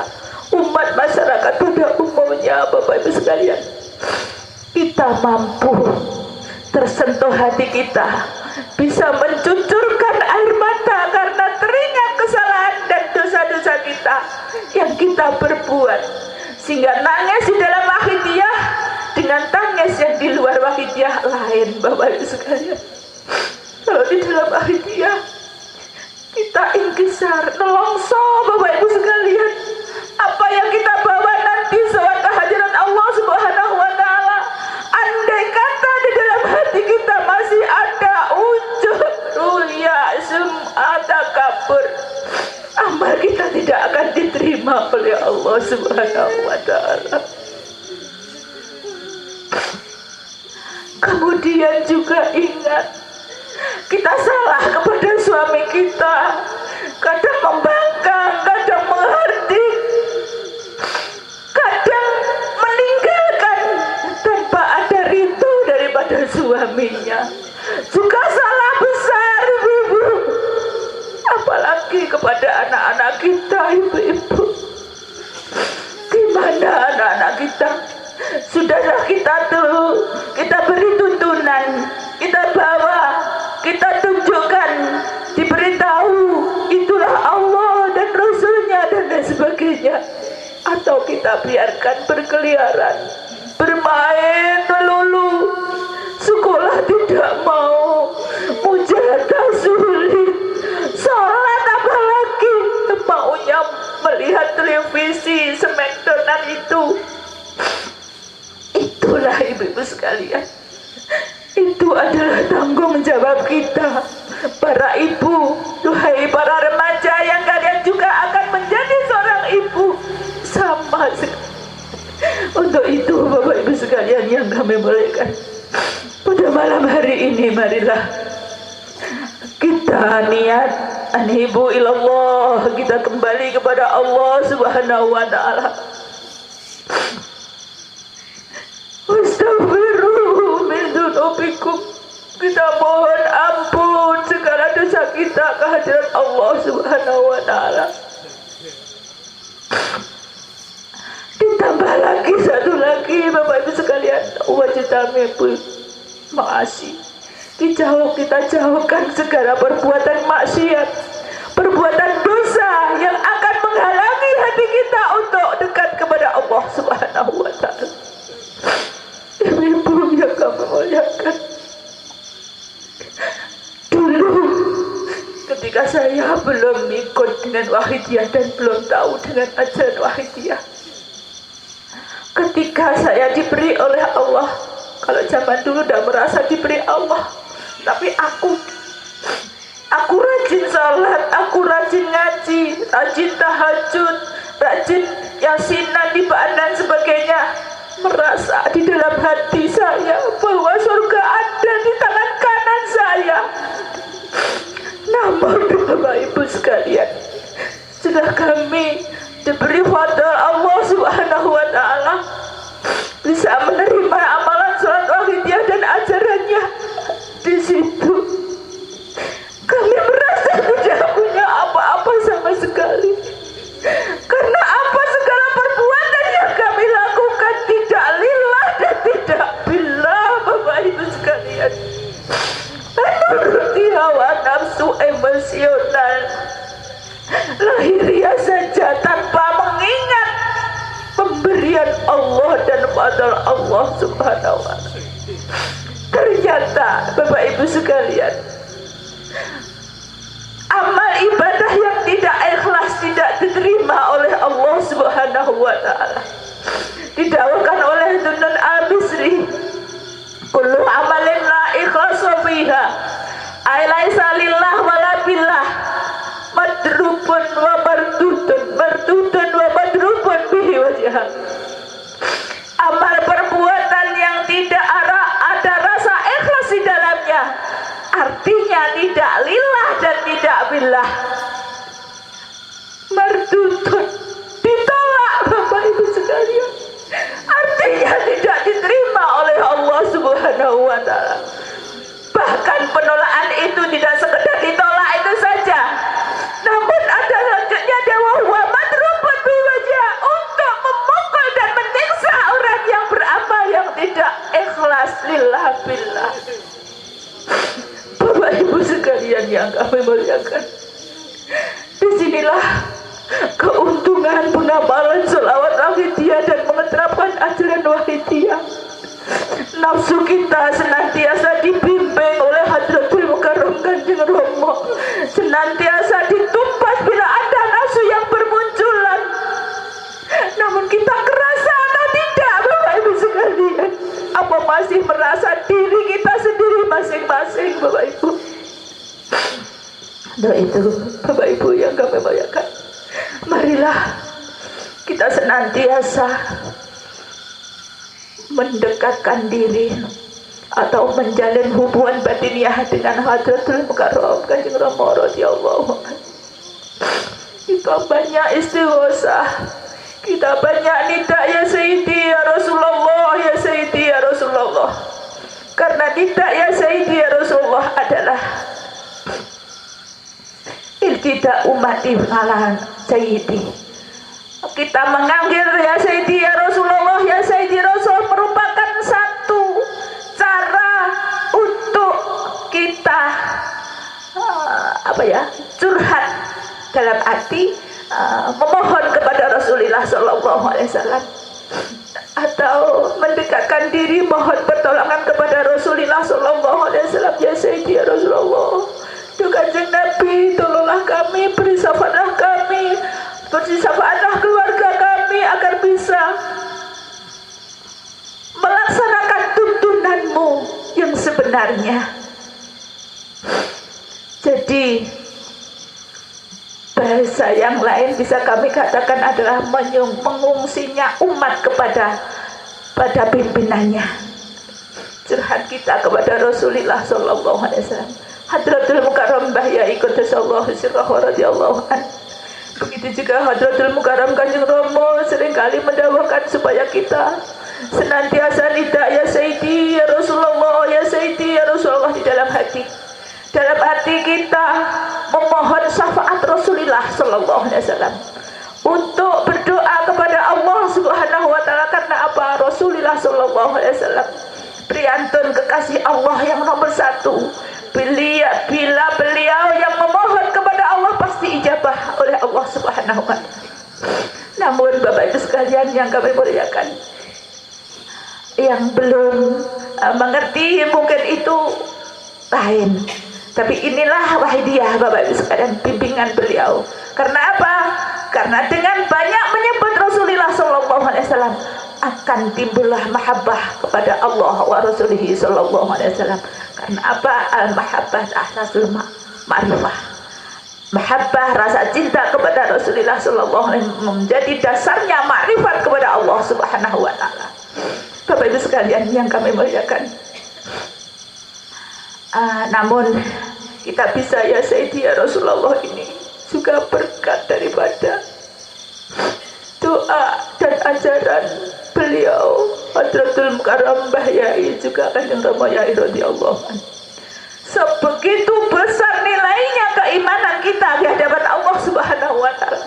umat masyarakat pada umumnya, Bapak Ibu sekalian. Kita mampu tersentuh hati kita, bisa mencucurkan air mata karena teringat kesalahan dan dosa-dosa kita yang kita perbuat, sehingga nangis di dalam Wahidiyah dengan tangis yang di luar Wahidiyah lain, Bapak Ibu sekalian. Kalau di dalam Wahidiyah kita inkisar, nelongso, Bapak Ibu sekalian, apa yang kita bawa nanti soal kehadiran Allah Subhanahu wa Ta'ala, andai kata di dalam hati kita masih ada ujub, ruya, sum'ah, takabur, amal kita tidak akan diterima oleh Allah Subhanahu wa Ta'ala. Kemudian juga ingat, kita salah kepada suami kita, kadang membangkang, kadang menghardik, kadang meninggalkan tanpa ada ridho daripada suaminya, juga salah besar, ibu-ibu. Apalagi kepada anak-anak kita, ibu-ibu. Gimana anak-anak kita? Sudahlah kita beri tuntunan, kita bawa, kita tunjukkan, diberitahu itulah Allah dan Rasulnya dan lain sebagainya, atau kita biarkan berkeliaran, bermain melulu, sekolah tidak mau, mujahadah sulit, sholat apalagi maunya melihat televisi semekdonan itu. Itulah ibu-ibu sekalian, itu adalah tanggung jawab kita, para ibu, duhai para remaja yang kalian juga akan menjadi seorang ibu sama sekali. Untuk itu, Bapak Ibu sekalian yang kami muliakan, pada malam hari ini marilah kita niat anibu ilallah, kita kembali kepada Allah Subhanahu wa Ta'ala. Astaghfiruh min dzunubikum, kita mohon ampun segala dosa kita kehadirat Allah Subhanahu wa Ta'ala. Ditambah lagi satu lagi, Bapak Ibu sekalian, wajib kami mengasihi, kita jauhkan segala perbuatan maksiat, perbuatan dosa yang akan menghalangi hati kita untuk dekat kepada Allah Subhanahu wa Ta'ala. Ibu-ibu yang kami muliakan, ketika saya belum ikut dengan Wahidiyah dan belum tahu dengan ajaran Wahidiyah, ketika saya diberi oleh Allah, kalau zaman dulu udah merasa diberi Allah, tapi aku rajin sholat, aku rajin ngaji, rajin tahajud, rajin yasinan di dan sebagainya, merasa di dalam hati saya bahwa surga ada di tangan kanan saya. Namun Bapak Ibu sekalian, sudah kami diberi fadl Allah Subhanahu wa Ta'ala bisa menerima amalan sholat Wahidiyah dan ajarannya. Di situ kami merasa tidak punya apa-apa sama sekali, karena apa segala perbuatan yang kami lakukan tidak lillah dan tidak billah, Bapak Ibu sekalian, menuruti hawa nafsu emosional lahiriah saja tanpa mengingat pemberian Allah dan fadl Allah Subhanahu wa Ta'ala. Ternyata Bapak Ibu sekalian, amal ibadah yang tidak ikhlas tidak diterima oleh Allah Subhanahu wa Ta'ala. Didawahkan oleh Dunun Al-Bisri, kullu amalin la ikhlasu fiha ay laisa lillah wala billah madrubun wa mardudun wa madrubun bihi wajhah. Amal perbuatan yang tidak ada rasa ikhlas di dalamnya, artinya tidak lillah dan tidak billah, mardudun, ditolak Bapak Ibu sekalian, artinya tidak diterima oleh Allah Subhanahu wa Ta'ala. Bahkan penolakan itu tidak sekedar ditolak itu saja, namun ada lanjutnya wa madrubun bihi wajhah, untuk memukul dan menyiksa orang yang beramal yang tidak ikhlas lillah billah. Bapak Ibu sekalian yang kami muliakan, disinilah keuntungan pengamalan sholawat Wahidiyah dan mengeterapkan ajaran Wahidiyah. Nafsu kita senantiasa dibimbing oleh Hadratul Mukarram Kanjeng Rama, senantiasa ditumpas bila ada nafsu yang bermunculan. Namun kita kerasa atau tidak Bapak Ibu sekalian? Apa masih merasa diri kita sendiri masing-masing Bapak Ibu? Nah itu Bapak Ibu yang kami muliakan, marilah kita senantiasa mendekatkan diri atau menjalin hubungan batiniah dengan Hadratul Mukarram Kanjeng Rama radhiyallahu anhu. Kita banyak istighosah, kita banyak nida ya Sayyidi ya Rasulullah, ya Sayyidi ya Rasulullah. Karena nida ya Sayyidi ya Rasulullah adalah iltida umati ala Sayyidi. Kita menganggil ya Sayyidi ya Rasulullah, ya Sayyidi Rasul merupakan satu cara untuk kita curhat dalam arti memohon kepada Rasulullah Sallallahu Alaihi Wasallam, atau mendekatkan diri mohon pertolongan kepada Rasulullah Sallallahu Alaihi Wasallam. Ya Sayyidi ya Rasulullah, Kanjeng Nabi, tolonglah kami, beri syafaatlah kami, beri syafaatlah keluarga kami agar bisa melaksanakan tuntunanmu yang sebenarnya. Jadi bahasa yang lain bisa kami katakan adalah mengungsinya umat kepada pimpinannya. Curhat kita kepada Rasulullah Sallallahu Alaihi Wasallam, Hadratul Mukarram Mbah Yai Quddasallahu sirrahu radhiyallahu an. Begitu juga Hadratul Mukarram Kanjeng Rama seringkali mendawahkan supaya kita senantiasa nida ya Sayyidi ya Rasulullah, ya Sayyidi ya Rasulullah di dalam hati. Dalam hati kita memohon syafaat Rasulullah Sallallahu Alaihi Wasallam, untuk berdoa kepada Allah Subhanahu Wa Taala. Karena apa? Rasulullah Sallallahu Alaihi Wasallam priantun kekasih Allah yang nomor satu. Bila beliau yang memohon kepada Allah pasti ijabah oleh Allah Subhanahu Wa Taala. Namun Bapak Ibu sekalian yang kami muliakan, yang belum mengerti mungkin itu lain. Tapi inilah Wahidiyah Bapak Ibu sekalian, bimbingan beliau. Karena apa? Karena dengan banyak menyebut Rasulullah sallallahu alaihi wasallam akan timbullah mahabbah kepada Allah wa Rasulihi sallallahu alaihi wasallam. Karena apa? Al-mahabbah asasul ma'rifah. Mahabbah, rasa cinta kepada Rasulullah sallallahu alaihi wasallam menjadi dasarnya makrifat kepada Allah Subhanahu wa taala. Bapak Ibu sekalian yang kami muliakan. Namun kita bisa ya Sayyidi ya Rasulullah ini juga berkat daripada doa dan ajaran beliau Hadratul Mukarram Mbah Yai juga Kanjeng Rama Yai radhiyallahu anhu. Sebegitu besar nilainya keimanan kita di hadapan Allah Subhanahu wa taala.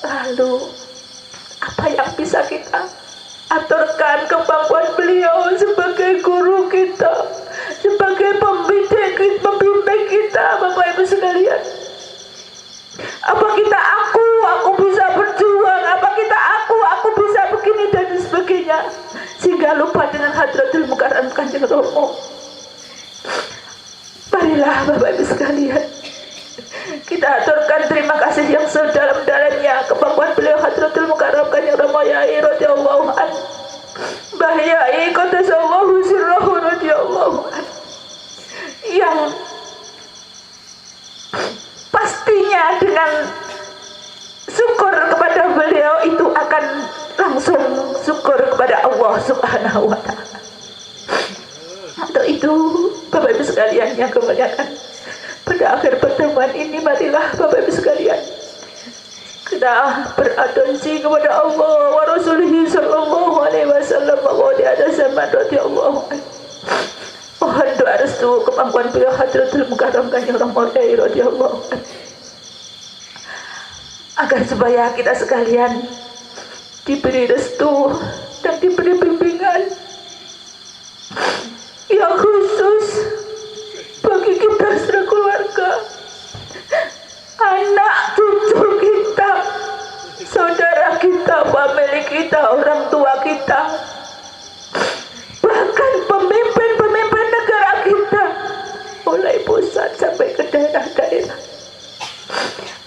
Lalu apa yang bisa kita aturkan kemampuan beliau sebagai guru kita, sebagai pembimbing kita, Bapak Ibu sekalian? Apa kita aku bisa berjuang? Apa kita aku bisa begini dan sebagainya, sehingga lupa dengan Hadratul Mukarram Kanjeng Rama? Marilah Bapak Ibu sekalian, kita aturkan terima kasih yang sedalam-dalamnya kemampuan beliau Hadratul Mukarram Kanjeng Rama Yai radhiyallahu anhu, Mbah Yai qaddasallahu sirrahu radhiyallahu anhu, yang pastinya dengan syukur kepada beliau itu akan langsung syukur kepada Allah Subhanahu wa taala. Untuk itu Bapak Ibu sekalian yang kemuliaan, pada akhir pertemuan ini marilah Bapak Ibu sekalian kita beratensi kepada Allah wa Rasulihi sallallahu alaihi wasallam wa di atas zaman radhiyallahu anhu. Mohon doa restu kemampuan beliau Hadratul Mukarram Kanjeng Rama Yai radhiyallahu anhu, agar supaya kita sekalian diberi restu dan diberi bimbingan yang khusus bagi kita sekeluarga, anak cucu kita, saudara kita, famili kita, orang tua kita, bahkan pemimpin negara kita, mulai pusat sampai ke daerah-daerah,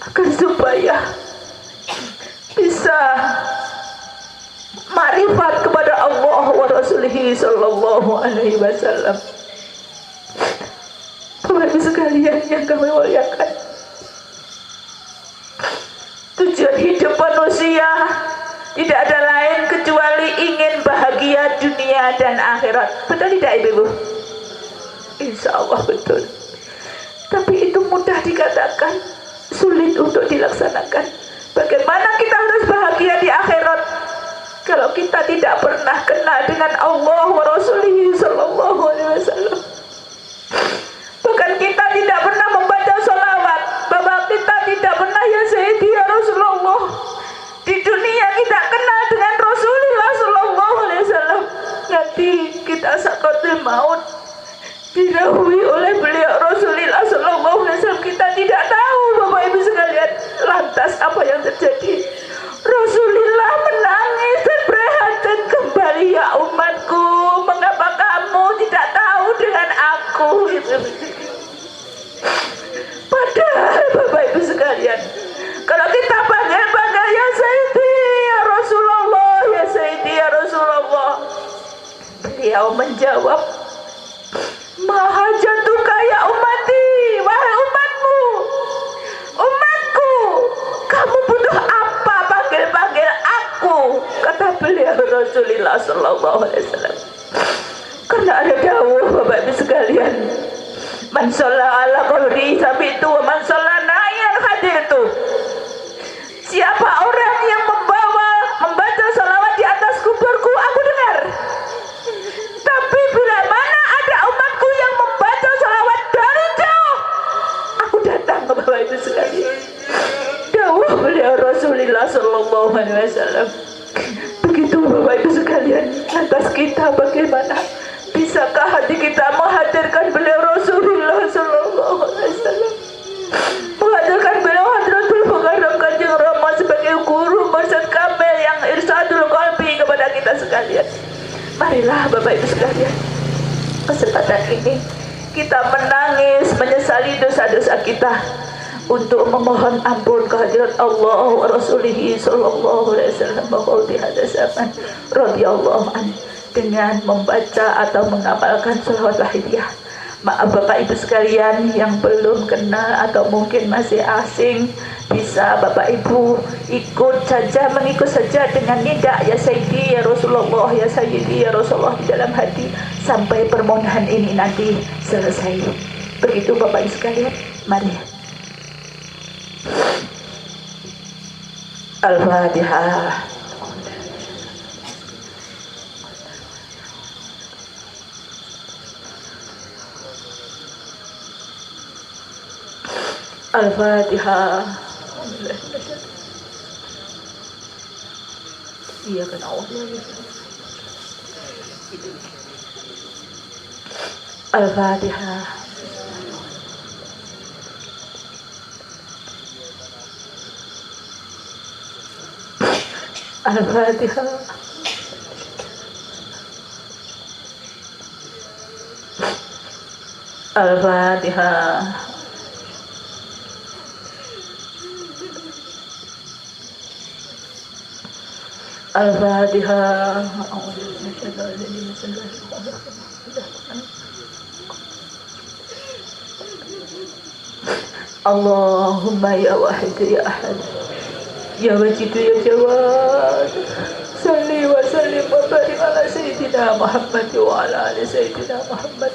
agar supaya bisa makrifat kepada Allah wa Rasulihi sallallahu alaihi wasallam. Bapak Ibu sekalian yang kami muliakan, tujuan hidup manusia tidak ada lain kecuali ingin bahagia dunia dan akhirat. Betul tidak Ibu? Insya Allah betul. Tapi itu mudah dikatakan, sulit untuk dilaksanakan. Bagaimana kita harus bahagia di akhirat kalau kita tidak pernah kenal dengan Allah wa Rasulihi sallallahu alaihi wasallam? Bahkan kita tidak pernah membaca salawat, bahwa kita tidak pernah ya Sayyidi ya Rasulullah. Di dunia kita kenal dengan Rasulullah sallallahu alaihi wasallam, nanti kita sakaratul maut didahului oleh beliau Rasulullah sallallahu alaihi wasallam, kita tidak tahu Bapak Ibu sekalian lantas apa yang terjadi. Rasulullah menangis dan prihatin kembali, ya umatku, mengapa kamu tidak tahu dengan aku? Padahal Bapak Ibu sekalian, kalau kita panggil ya Sayyidi ya Rasulullah, ya Sayyidi ya Rasulullah, beliau menjawab, maha jatuhka ya umati, wahai umatmu, kamu butuh apa panggil aku, kata beliau Rasulullah sallallahu alaihi wasallam. Karena ada dawuh Bapak Ibu sekalian, man shalla ala qabri sabitu wa man shalla nayan hadirtu. Siapa orang yang membaca salawat di atas kuburku, aku dengar. Tapi bila mana ada umatku yang membaca salawat dari jauh, aku datang ke Bapak Ibu sekalian. Dawuh beliau Rasulullah sallallahu alaihi wasallam. Begitu Bapak Ibu sekalian, lantas kita bagaimana? Bisakah hati kita menghadirkan beliau Rasulullah sallallahu alaihi wasallam? Menghadirkan beliau Hadratul Mukarram Kanjeng Rama sebagai guru maksud kamil yang irsadul qalbi kepada kita sekalian. Marilah Bapak Ibu sekalian, kesempatan ini kita menangis menyesali dosa-dosa kita, untuk memohon ampun kehadirat Allah wa Rasulihi sallallahu alaihi wasallam di hadza zaman radhiyallahu an, dengan membaca atau mengamalkan sholawat wahidiyah. Maaf Bapak Ibu sekalian yang belum kenal atau mungkin masih asing, bisa Bapak Ibu ikut saja, mengikut saja dengan nida ya Sayyidi ya Rasulullah, ya Sayyidi ya Rasulullah di dalam hati sampai permohonan ini nanti selesai. Begitu Bapak Ibu sekalian, mari. Al-Fatihah. Al-Fatihah. Iya kan Allah. Al-Fatihah. Al-Fatihah. Al-Fatihah. Al-Fatihah. Allahumma ya wahid ya ahad ya wajid ya jawad, salli wa sallim wa barik ala sayyidina Muhammad wa ala ali sayyidina Muhammad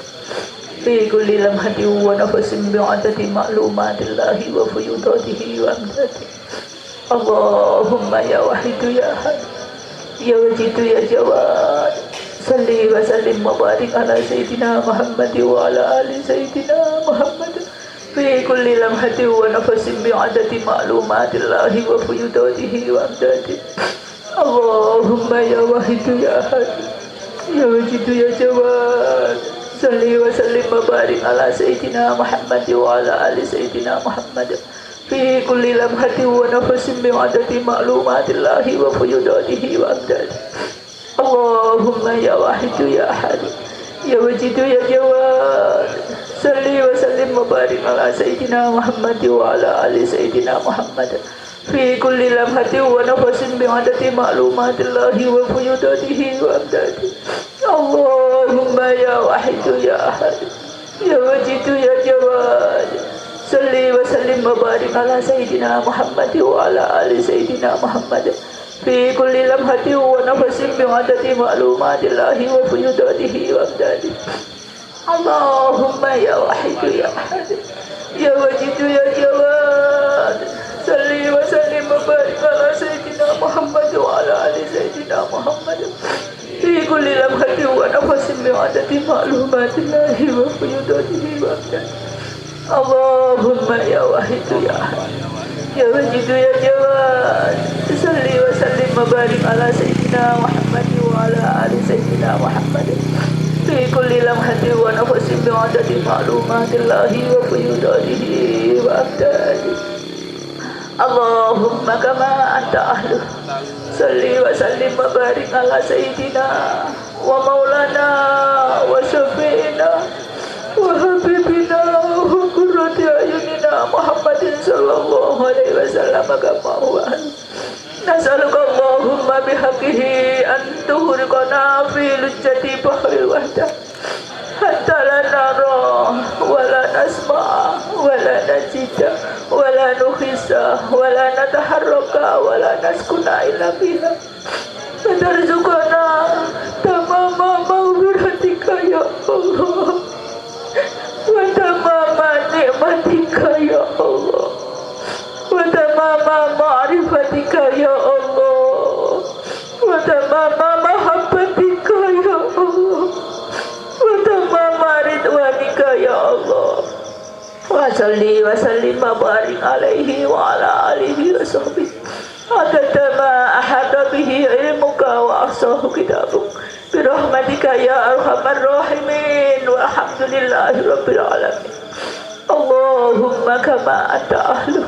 fi kulli lamhati wa nafasin bi'adati ma'lumatillahi wa fuyudatihi wa amdati. Allahumma ya wahid ya ahad ya wajid ya jawad, salli wa sallim wa barik ala sayyidina Muhammad wa ala ali sayyidina Muhammad fi kulli lamhati wa nafasin bi'adati ma'lumatillahi wa fuyudatihi wa amdati. Allahumma ya wahidu ya ahad ya wajidu ya jawad, salli wa sallim wa barik ala sayyidina Muhammad wa ala ali sayyidina Muhammad fi kulli lamhati wa nafasin bi'adati ma'lumatillahi wa fuyudatihi wa amdati. Allahumma ya wahidu ya ahad ya wajidu ya jawad, salli wa sallim wa barik ala sayyidina Muhammad wa ala ali sayyidina Muhammad fi kulli lamhati wa nafasin bi'adati ma'lumatillahi wa fuyudatihi wa amdati. Allahumma ya wahidu ya ahad ya wajidu ya jawad, salli wa sallim wa barik ala sayyidina Muhammad wa ala ali sayyidina Muhammad fi kulli lamhati wa nafasin bi'adati ma'lumatillahi wa fuyudatihi wa amdati. Allahumma ya wahidu ya ahad ya wajidu ya jawad, salli wa sallim wa barik ala sayyidina Muhammad wa ala ali sayyidina Muhammad fi kulli lamhati wa nafasin bi'adati ma'lumatillahi wa fuyudatihi wa amdati. Allahumma ya wahidu ya ahad ya wajidu ya jawad, salli wa sallim wa barik ala sayyidina Muhammad wa ala ali sayyidina Muhammad fi kulli lamhati wa nafasin bi'adati ma'lumatillahi wa fuyudatihi wa amdati. Allahumma kama anta ahluh, salli wa sallim wa barik ala sayyidina wa maulana wa syafi'ina wa habibina wa qurrati ayunina Muhammadin sallallahu alaihi wasallam kama huwa. Nas'aluka Allahumma bihaqqihi an tuhriqana fi lujjati bahril wahdah hatta la nara wa la nasma' wa la najida wa la nukhisa wa la nataharraka wa la naskuna illa biha. Fatarzuqana tamama maghfiratika ya Allah wa tamama ni'matika ya Allah wa tamama ma'rifatika ya Allah wa tamama mahabbatika ya Allah wa tamama ridwanika ya Allah. Wa salli wa sallim wa barik alaihi wa ala alihi wa sahbihi adada ma ahata bihi ilmuka wa ahsahu kitabuk birahmatika ya arhamar rahimin walhamdulillahi rabbil alamin. Allahumma kama anta ahlu,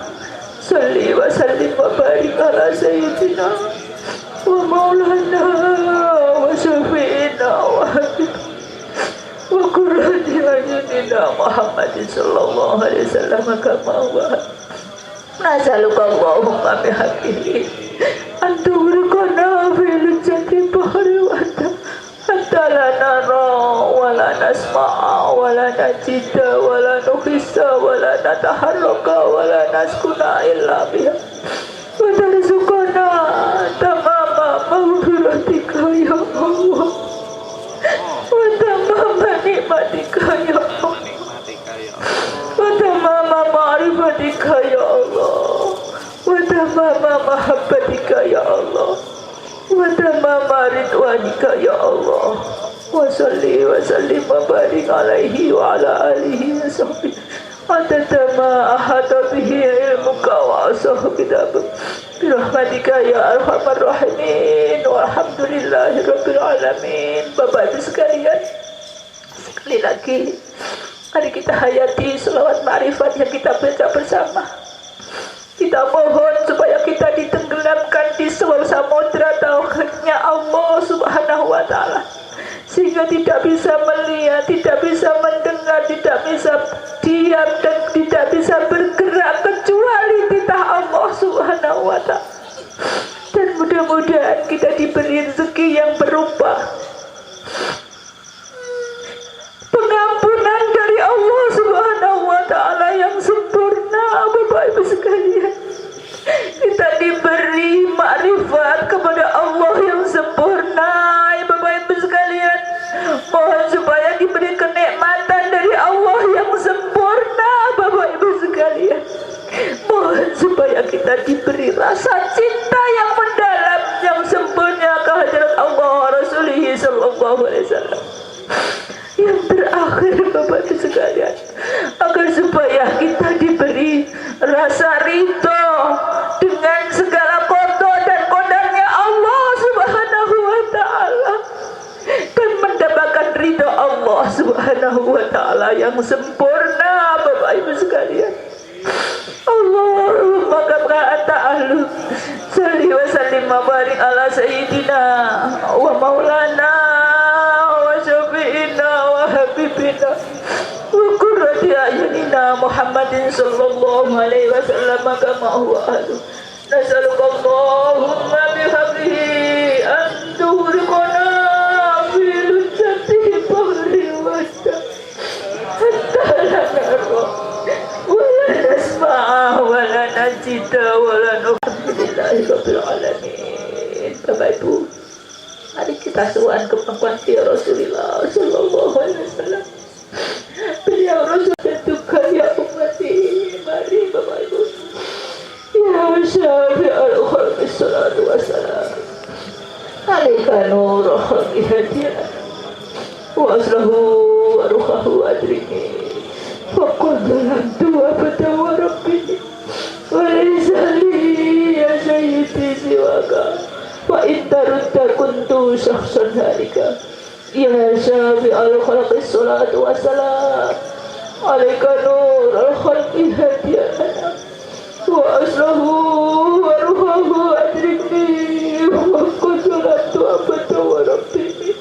salli wa sallim wa barik ala sayyidina wa maulana wa syafi'ina wa habib wa qurrati a'yunina Muhammadin sallallahu alaihi wasallam kama huwa nasaluka Allahumma bihaqqihi anturqana fil jannati bahri wata hatta la nara wa la nasma'a wa la najida wa la nuhissa wa la nataharraka wa la naskuna illa biha wa tarzuqana tamama maghfiratika ya Allah wa tamama nikmatika ya Allah wa tamama ma'rifatika ya Allah wa tamama mahabbatika ya Allah wa tamama ridwanika ya Allah wa salli wa sallim wa barik alaihi wa ala alihi wa sahbihi atama ahata bihi ilmuka wa asah kitabuk birahmatika ya arhamar rahimin walhamdulillahi rabbil alamin. Bapak ibu sekalian, sekali lagi mari kita hayati selawat ma'rifat yang kita baca bersama. Kita mohon supaya kita ditenggelamkan di samudra tauhidnya Allah subhanahu wa ta'ala, sehingga tidak bisa melihat, tidak bisa mendengar, tidak bisa diam dan tidak bisa bergerak kecuali titah Allah subhanahu wa ta'ala. Dan mudah-mudahan kita diberi rezeki yang berupa pengampunan dari Allah subhanahu wa ta'ala yang sempurna. Bapak ibu sekalian, kita diberi makrifat kepada Allah yang sempurna. Bapak ibu sekalian, mohon supaya diberi kenikmatan dari Allah yang sempurna. Bapak ibu sekalian, mohon supaya kita diberi rasa cinta yang mendalam yang sempurna kehadirat Allah Rasulullah sallallahu alaihi wasallam. Yang terakhir Bapak ibu sekalian, agar supaya kita diberi rasa ridho dengan segala qada dan qadarnya Allah subhanahu wa ta'ala, dan mendapatkan ridho Allah subhanahu wa ta'ala yang sempurna. Bapak ibu sekalian, Allahumma kabra ta'ala salli wa sallim wa barik ala sayyidina wa maulana wa syafi'ina wa habibina wa qurrati a'yunina Muhammadin sallallahu alaihi wasallam kama huwa ahlu. Nasaluka Allahumma bihaqqihi an tuhriqana fil jannati bahri wata hatta la nara wa la nasma'a wa la najida wa la nuhamdillahi rabbil alamin. Bapak ibu, mari kita sowan ke pangkuan Rasulullah sallallahu alaihi wasallam. Beliau Rasul juga ya ummati. Mari Bapak ibu, ya syafi'al khalqi salatu wassalam alaika nurul khalqi hadiyan wa aslahu wa ruhahu adrini wa qadalan dua batawa rabbi wa rizali ya sayyidi siwaka wa intarudda kuntu syakhsan halika. Ya syafi'al khalqi salatu wassalam alaika nurul khalqi hadiyan wa aslahu wa ruhahu adrikni wa qadalatu abada wa rabbi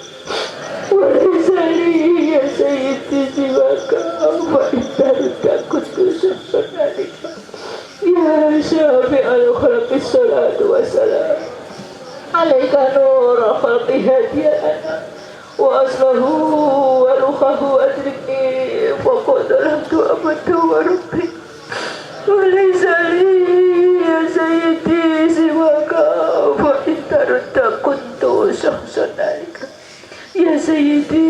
wa rizali ya sayyidi siwaka wa intarudda kuntu syakhsan halika. Ya syafi'al khalqi salatu wassalam alaika nurul khalqi hadiyan wa aslahu wa ruhahu adrikni wa qadalatu abada wa rabbi wa rizali ya sayyidi siwaka wa intarudda kuntu syakhsan halika. Ya sayyidi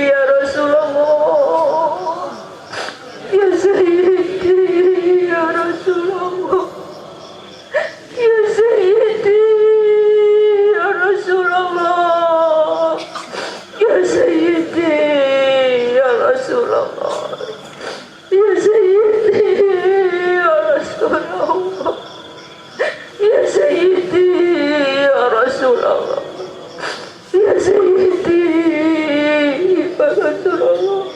ya Rasulullah, ya sayyidi ya Rasulullah, ya sayyidi ya Rasulullah, ya sayyidi ya Rasulullah, ya sayyidi ya Rasulullah, ya sayyidi ya Rasulullah, ya sayyidi ya Rasulullah.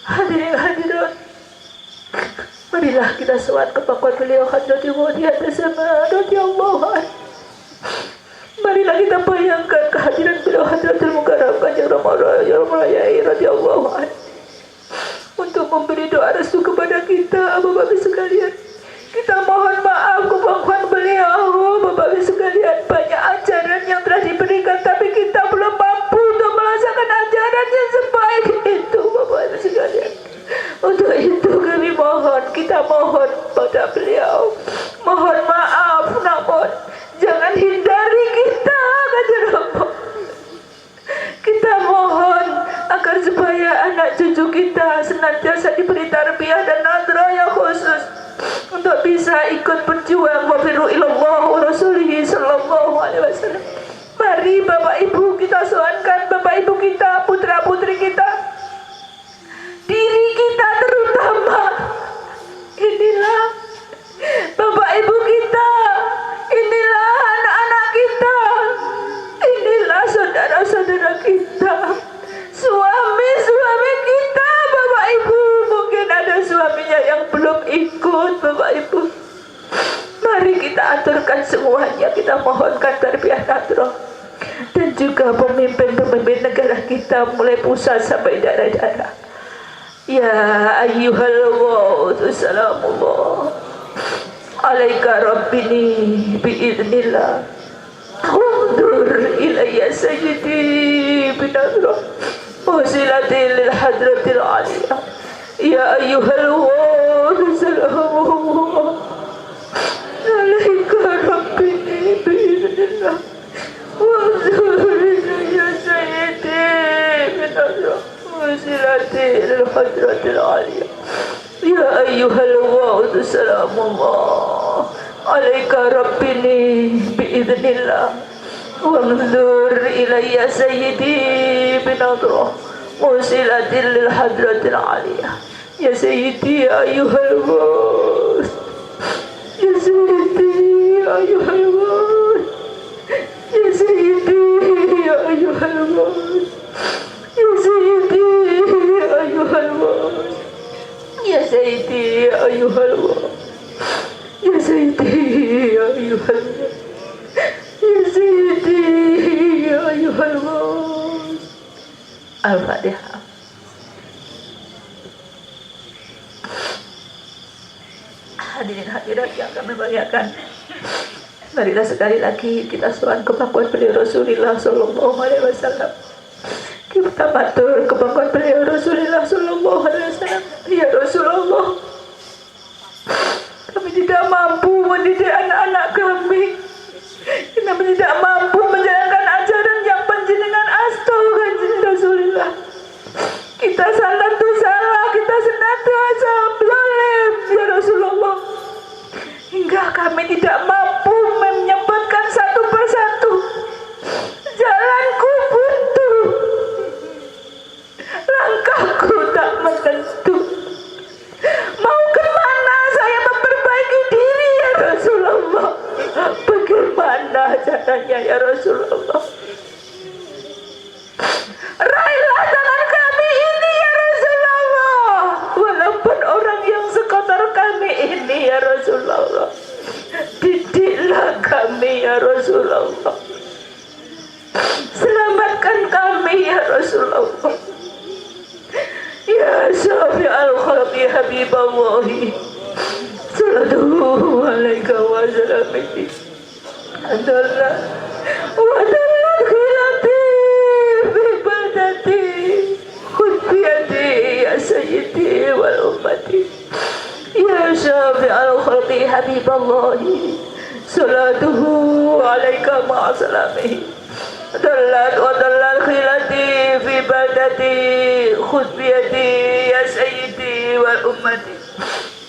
Hadirin hadirat, marilah kita sholat ke pangkuan beliau hadrati Muhammad sama radhiyallahu anhu. Mari Marilah kita bayangkan kehadiran beliau Hadratul Mukarramah yang Ramayai radhiyallahu anhu untuk memberi doa restu kepada kita. Bapak-bapak sekalian, kita mohon maaf kebanggaan beliau. Bapak-bapak sekalian, banyak ajaran yang telah diberikan, tapi kita belum mampu untuk melaksanakan ajaran yang sebaik itu. Bapak-bapak sekalian, untuk itu kami mohon, kita mohon pada beliau, mohon maaf, namun jangan hindari kita, kita mohon agar supaya anak cucu kita senantiasa diberi tarbiyah dan nadrah yang khusus untuk bisa ikut berjuang wafiru ilallah wa rasulihi sallallahu alaihi wasallam. Mari Bapak Ibu kita soalkan, Bapak Ibu kita, putra putri kita, diri kita terutama, inilah Bapak Ibu kita, inilah anak-anak kita, inilah saudara-saudara kita, suami-suami kita. Bapak Ibu, mungkin ada suaminya yang belum ikut. Bapak Ibu, mari kita aturkan semuanya, kita mohonkan tarbiyah nadrah, dan juga pemimpin-pemimpin negara kita mulai pusat sampai daerah-daerah. Ya ayyuhal ghawth salamullah alaika rabbini biiznillah undur ilayya sayyidi binadrah wasilatil lil hadratil aliyah. Ya ayyuhal ghawth salamullah alaika rabbini biiznillah undur ilayya sayyidi binadrah wasilatil hadratil aliyah. Ya ayyuhal ghawth salamullah alaika rabbini biiznillah wanzur ilayya sayyidi binadrah wasilatil lil hadratil aliyah. Ya sayyidi ya ayyuhal ghawth, ya sayyidi ya ayyuhal ghawth, ya sayyidi ya ayyuhal ghawth, ya sayyidi ya ayyuhal ghawth, ya sayyidi ya ayyuhal ghawth, ya sayyidi ya ayyuhal ghawth, ya sayyidi ya ayyuhal ghawth. Al-Fatihah. Hadirin hadirat yang kami muliakan, marilah sekali lagi kita soal kebanggaan beliau Rasulullah sallallahu alaihi wasallam. Kita matur kebanggaan beliau Rasulullah sallallahu alaihi wasallam. Ya Rasulullah, kami tidak mampu mendidik anak-anak kami, kami tidak mampu menjalankan ajaran yang panjenengan astu kanjeng Rasulullah. Kita salah tu salah, kita senantiasa zalim ya Rasulullah, hingga kami tidak mampu menyebutkan satu persatu. Jalanku buntu, langkahku tak menentu. Mau kemana saya memperbaiki diri ya Rasulullah? Bagaimana caranya ya Rasulullah? Raihlah tangan kami ini ya Rasulullah, walaupun orang yang sekotor kami ini ya Rasulullah. Didiklah kami ya Rasulullah, selamatkan kami ya Rasulullah. Ya Syafi'al khalqi habiballahi sallallahu alaika wa salamihi adallah wa dalal khilati fi badati khutbiyati ya sayyidi wal ummati. Ya Syafi'al khalqi habiballahi salatuhu alaika ma salamihi dallat wa dalal khilati fi badati khutbiyati ya sayyidi wal ummati.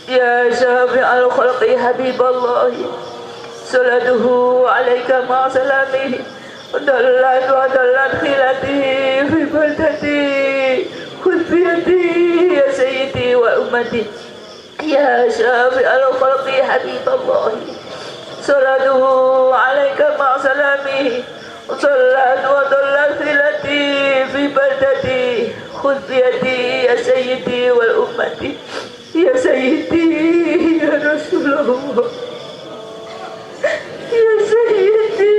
Ya Syafi'al khalqi habiballahi salatuhu alaika ma salamihi dallat wa dalal khilati fi badati khutbiyati ya sayyidi wal ummati. Ya Syafi'al khalqi habiballahi salatuhu alaika ma salamihi sallat wa dalal khilati fi badati khutbiyati ya sayyidi wal ummati. Ya sayyidi ya Rasulullah, ya sayyidi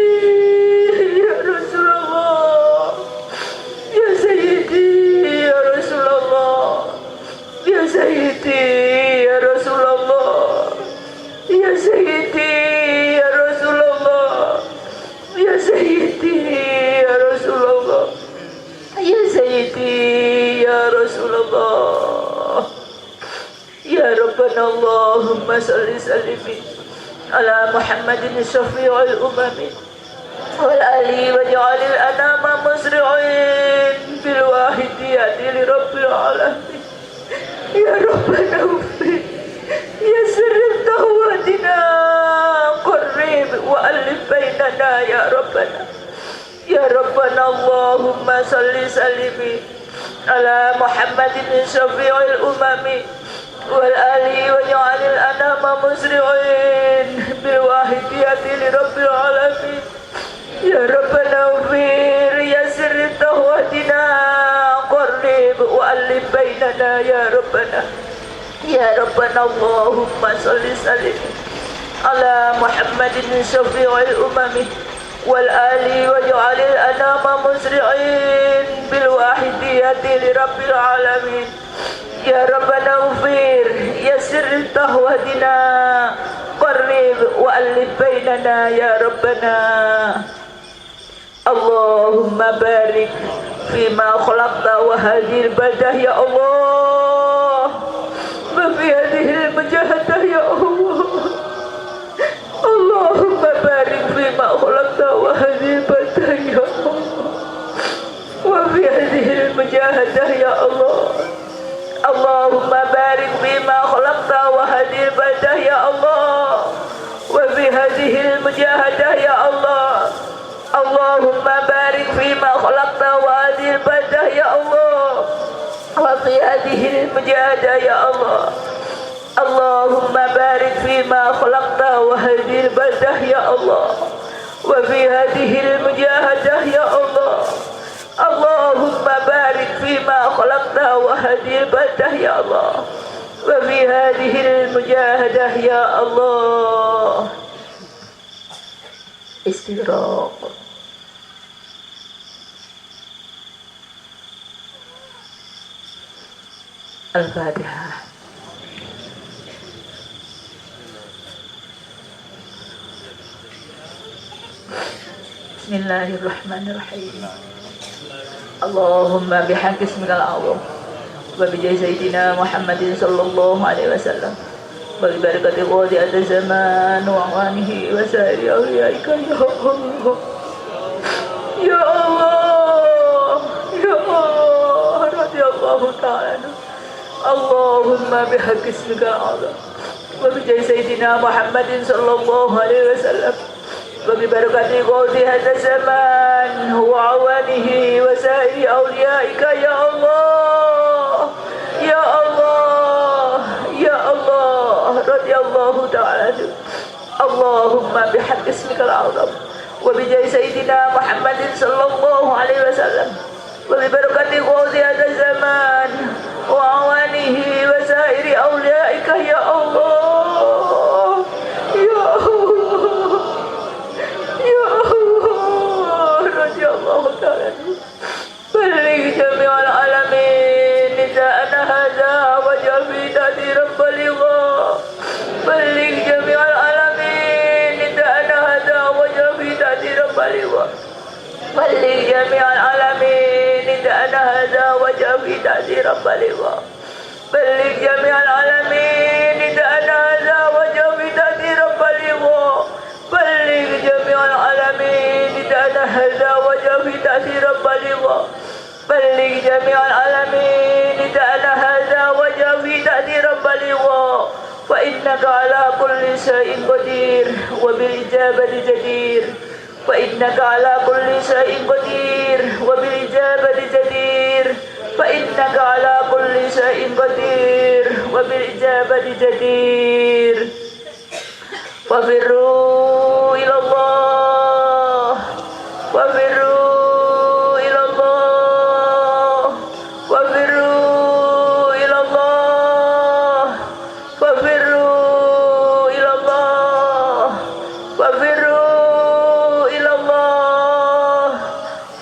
ربنا اللهم صل وسلم على محمد الشفيع الأمم والآله واجعل الأنام مسرعين بالواحدية لرب العالمين. يا ربنا اغفر يسر دعوتنا قرب وألف بيننا يا ربنا. يا ربنا اللهم صل وسلم على محمد شفيع الأمم والآله واجعل الأنام مسرعين بالواحدية لرب العالمين. يا ربنا اغفر يسر دعوتنا قرب وألف بيننا يا ربنا. يا ربنا اللهم صل وسلم على محمد شفيع الأمم والآل واجعل الأنام مسرعين بالواحدية لرب العالمين. يا ربنا اغفر يسر تهودنا قرب وألف بيننا يا ربنا. اللهم بارك فيما خلقت وهذه البلدة يا الله وفي هذه المجاهدة يا الله. اللهم بارك فيما خلقت وهذه البلدة يا الله وفي هذه المجاهدة يا الله. اللهم بارك فيما خلقت وهذه البلدة يا الله وفي هذه المجاهدة يا الله. اللهم بارك فيما خلقت وهذه البلدة يا الله وفي هذه المجاهدة يا الله. اللهم بارك فيما خلقت وهذه البلدة يا الله وفي هذه المجاهدة يا الله. اللهم بارك فيما خلقت وهذه البلدة يا الله وفي هذه المجاهدة يا الله. استغراق. الفاتحة. بسم الله الرحمن الرحيم. اللهم بحق اسمك الأعظم وبجاه سيدنا محمد صلى الله عليه وسلم وببركة قاضي الزمان وعوانه وسائر أوليائك يا الله يا الله يا الله رضي الله تعالى. اللهم بحق اسمك الأعظم وبجاه سيدنا محمد صلى الله عليه وسلم وببركة قوتي هذا الزمان وعوانه وسائر أوليائك يا الله يا الله يا الله رضي الله تعالى. اللهم بحق اسمك الأعظم وبجاه سيدنا محمد صلى الله عليه وسلم وببركة قوتي هذا الزمان وعوانه وسائر أوليائك يا الله يا الله يا الله رضي الله تعالى. بلغ جميع العالمين نداءنا هذا وجعل في تأثير بلغا. بلغ جميع العالمين نداءنا هذا وجعل في تأثير بلغا. بلغ جميع العالمين نداءنا هذا وجعل في تأثير بلغا. بلغ جميع العالمين نداءنا هذا وجعل في تأثير بلغا. بلغ جميع العالمين نداءنا هذا وجعل في تأثير بلغا. بلغ جميع العالمين نداءنا هذا وجعل في تأثير بلغا. فإنك على كل شيء قدير وبالإجابة جدير. فإنك على كل شيء قدير وبالإجابة جدير. فإنك على كل شيء قدير وبالإجابة جدير. وفروا إلى الله وفروا إلى الله وفروا إلى الله وفروا إلى الله وفروا إلى الله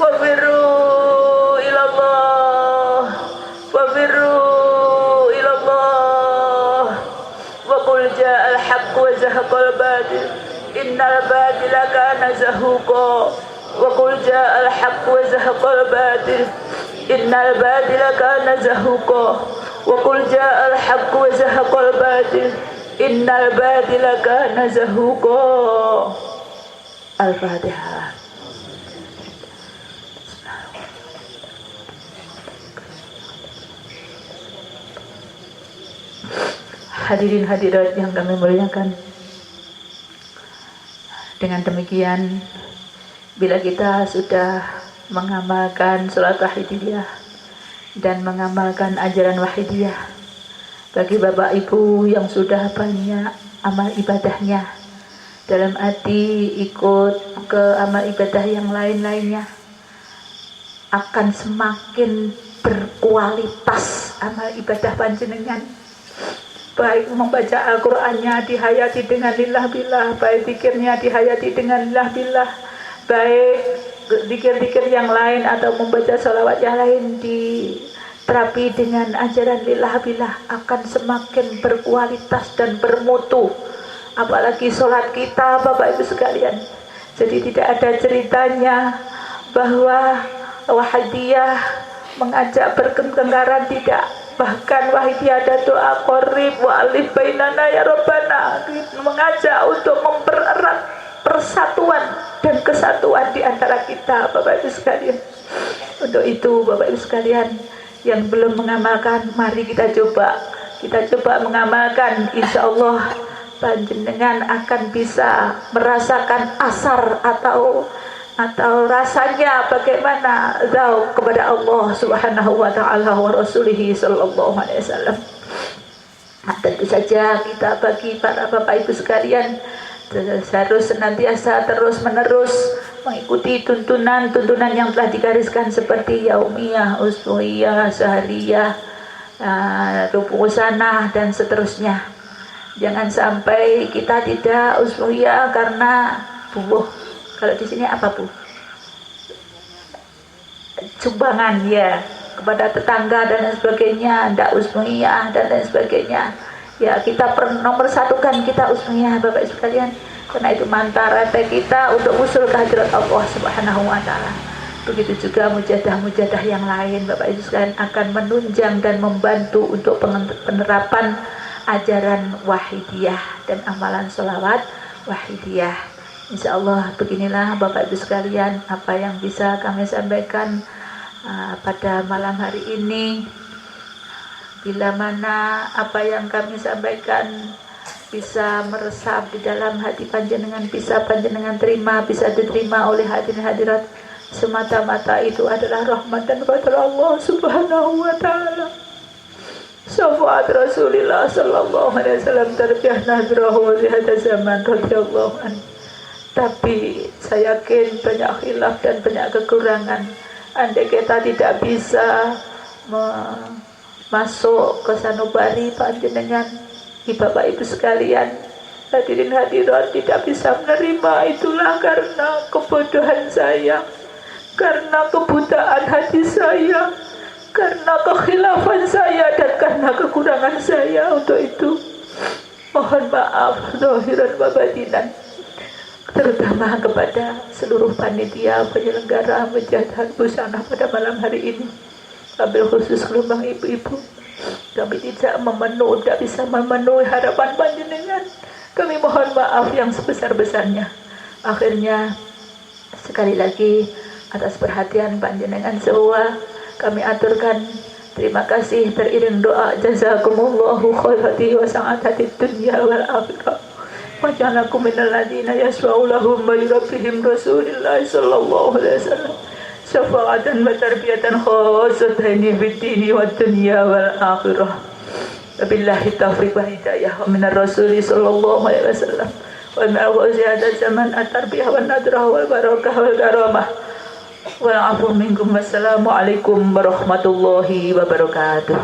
وفروا إلى الله وفروا إلى الله. وقل جاء الحق وزهق الباطل إن الباطل كان زهوقا. وقل جاء الحق وزهق الباطل إن الباطل كان زهوقا. wa qul ja'al haqq wa zahaqal batil innal batila kana zahuqa. Al-Fatihah. Hadirin hadirat yang kami muliakan, dengan demikian bila kita sudah mengamalkan sholat wahidiyah dan mengamalkan ajaran wahidiyah, bagi bapak ibu yang sudah banyak amal ibadahnya, dalam arti ikut ke amal ibadah yang lain-lainnya, akan semakin berkualitas amal ibadah panjenengan. Baik membaca Al-Qur'annya dihayati dengan lillah billah, baik zikirnya dihayati dengan lillah billah, baik zikir-zikir yang lain atau membaca sholawat yang lain diterapi dengan ajaran lillah billah, akan semakin berkualitas dan bermutu. Apalagi sholat kita Bapak Ibu sekalian. Jadi tidak ada ceritanya bahwa wahidiyah mengajak bertengkaran, tidak. Bahkan wahidiyah ada doa qorib wa alif bainana ya Rabbana, mengajak untuk mempererat persatuan dan kesatuan di antara kita Bapak Ibu sekalian. Untuk itu Bapak Ibu sekalian yang belum mengamalkan, mari kita coba mengamalkan. Insya Allah panjenengan akan bisa merasakan asar atau rasanya bagaimana zauq kepada Allah Subhanahu wa taala wa rasulihi sallallahu alaihi wasallam. Tentu saja kita bagi para Bapak Ibu sekalian harus senantiasa terus-menerus mengikuti tuntunan yang telah digariskan seperti yaumiyah, usbuiyah, sahriyah, rubu sanah dan seterusnya. Jangan sampai kita tidak usbuiyah karena kalau di sini apa Bu? Sumbangan ya kepada tetangga dan lain sebagainya, ndak usbuiyah dan lain sebagainya. Ya kita nomor satukan kita usbuiyah Bapak Ibu sekalian, karena itu mantara kita untuk usul kehadirat Allah Subhanahu wa taala. Begitu juga mujadah-mujadah yang lain Bapak Ibu sekalian akan menunjang dan membantu untuk penerapan ajaran wahidiyah dan amalan sholawat wahidiyah. Insya Allah beginilah Bapak Ibu sekalian apa yang bisa kami sampaikan pada malam hari ini. Bila mana apa yang kami sampaikan bisa meresap di dalam hati panjenengan, bisa panjenengan terima, bisa diterima oleh hadirin hadirat, semata-mata itu adalah rahmat dan fadl Allah Subhanahu wa taala. Syafaat Rasulullah sallallahu alaihi wasallam tarbiyah nadrahu di hada zaman radhiyallahu anhu. Tapi saya yakin banyak khilaf dan banyak kekurangan. Andai kita tidak bisa masuk ke sanubari panjenengan, Bapak Ibu sekalian, hadirin hadirat tidak bisa menerima, itulah karena kebodohan saya, karena kebutaan hati saya, karena kekhilafan saya dan karena kekurangan saya. Untuk itu mohon maaf zahiran wa batinan, terutama kepada seluruh panitia penyelenggara mujadah busana pada malam hari ini. Wabil khusus gelombang ibu-ibu, kami tidak bisa memenuhi harapan panjenengan. Kami mohon maaf yang sebesar-besarnya. Akhirnya sekali lagi atas perhatian panjenengan semua, kami aturkan terima kasih teriring doa jazakumullahu khairati wa sa'atati dunya wal akhirah. Waj'alakum minal ladzina yashfa'u lahum wa yurabbihim Rasulillah sallallahu alaihi wasallam syafa'atan wa tarbiyatan khassatan fid dini wad dunya wal akhirah. Wabillahi taufiq wa hidayah wa minar rasul sallallahu alaihi wasallam wa ma'ahu ziyadat zaman at-tarbiyah wan nadrah wal barakah wal karamah wal afu minkum. Wassalamu alaikum warahmatullahi wabarakatuh.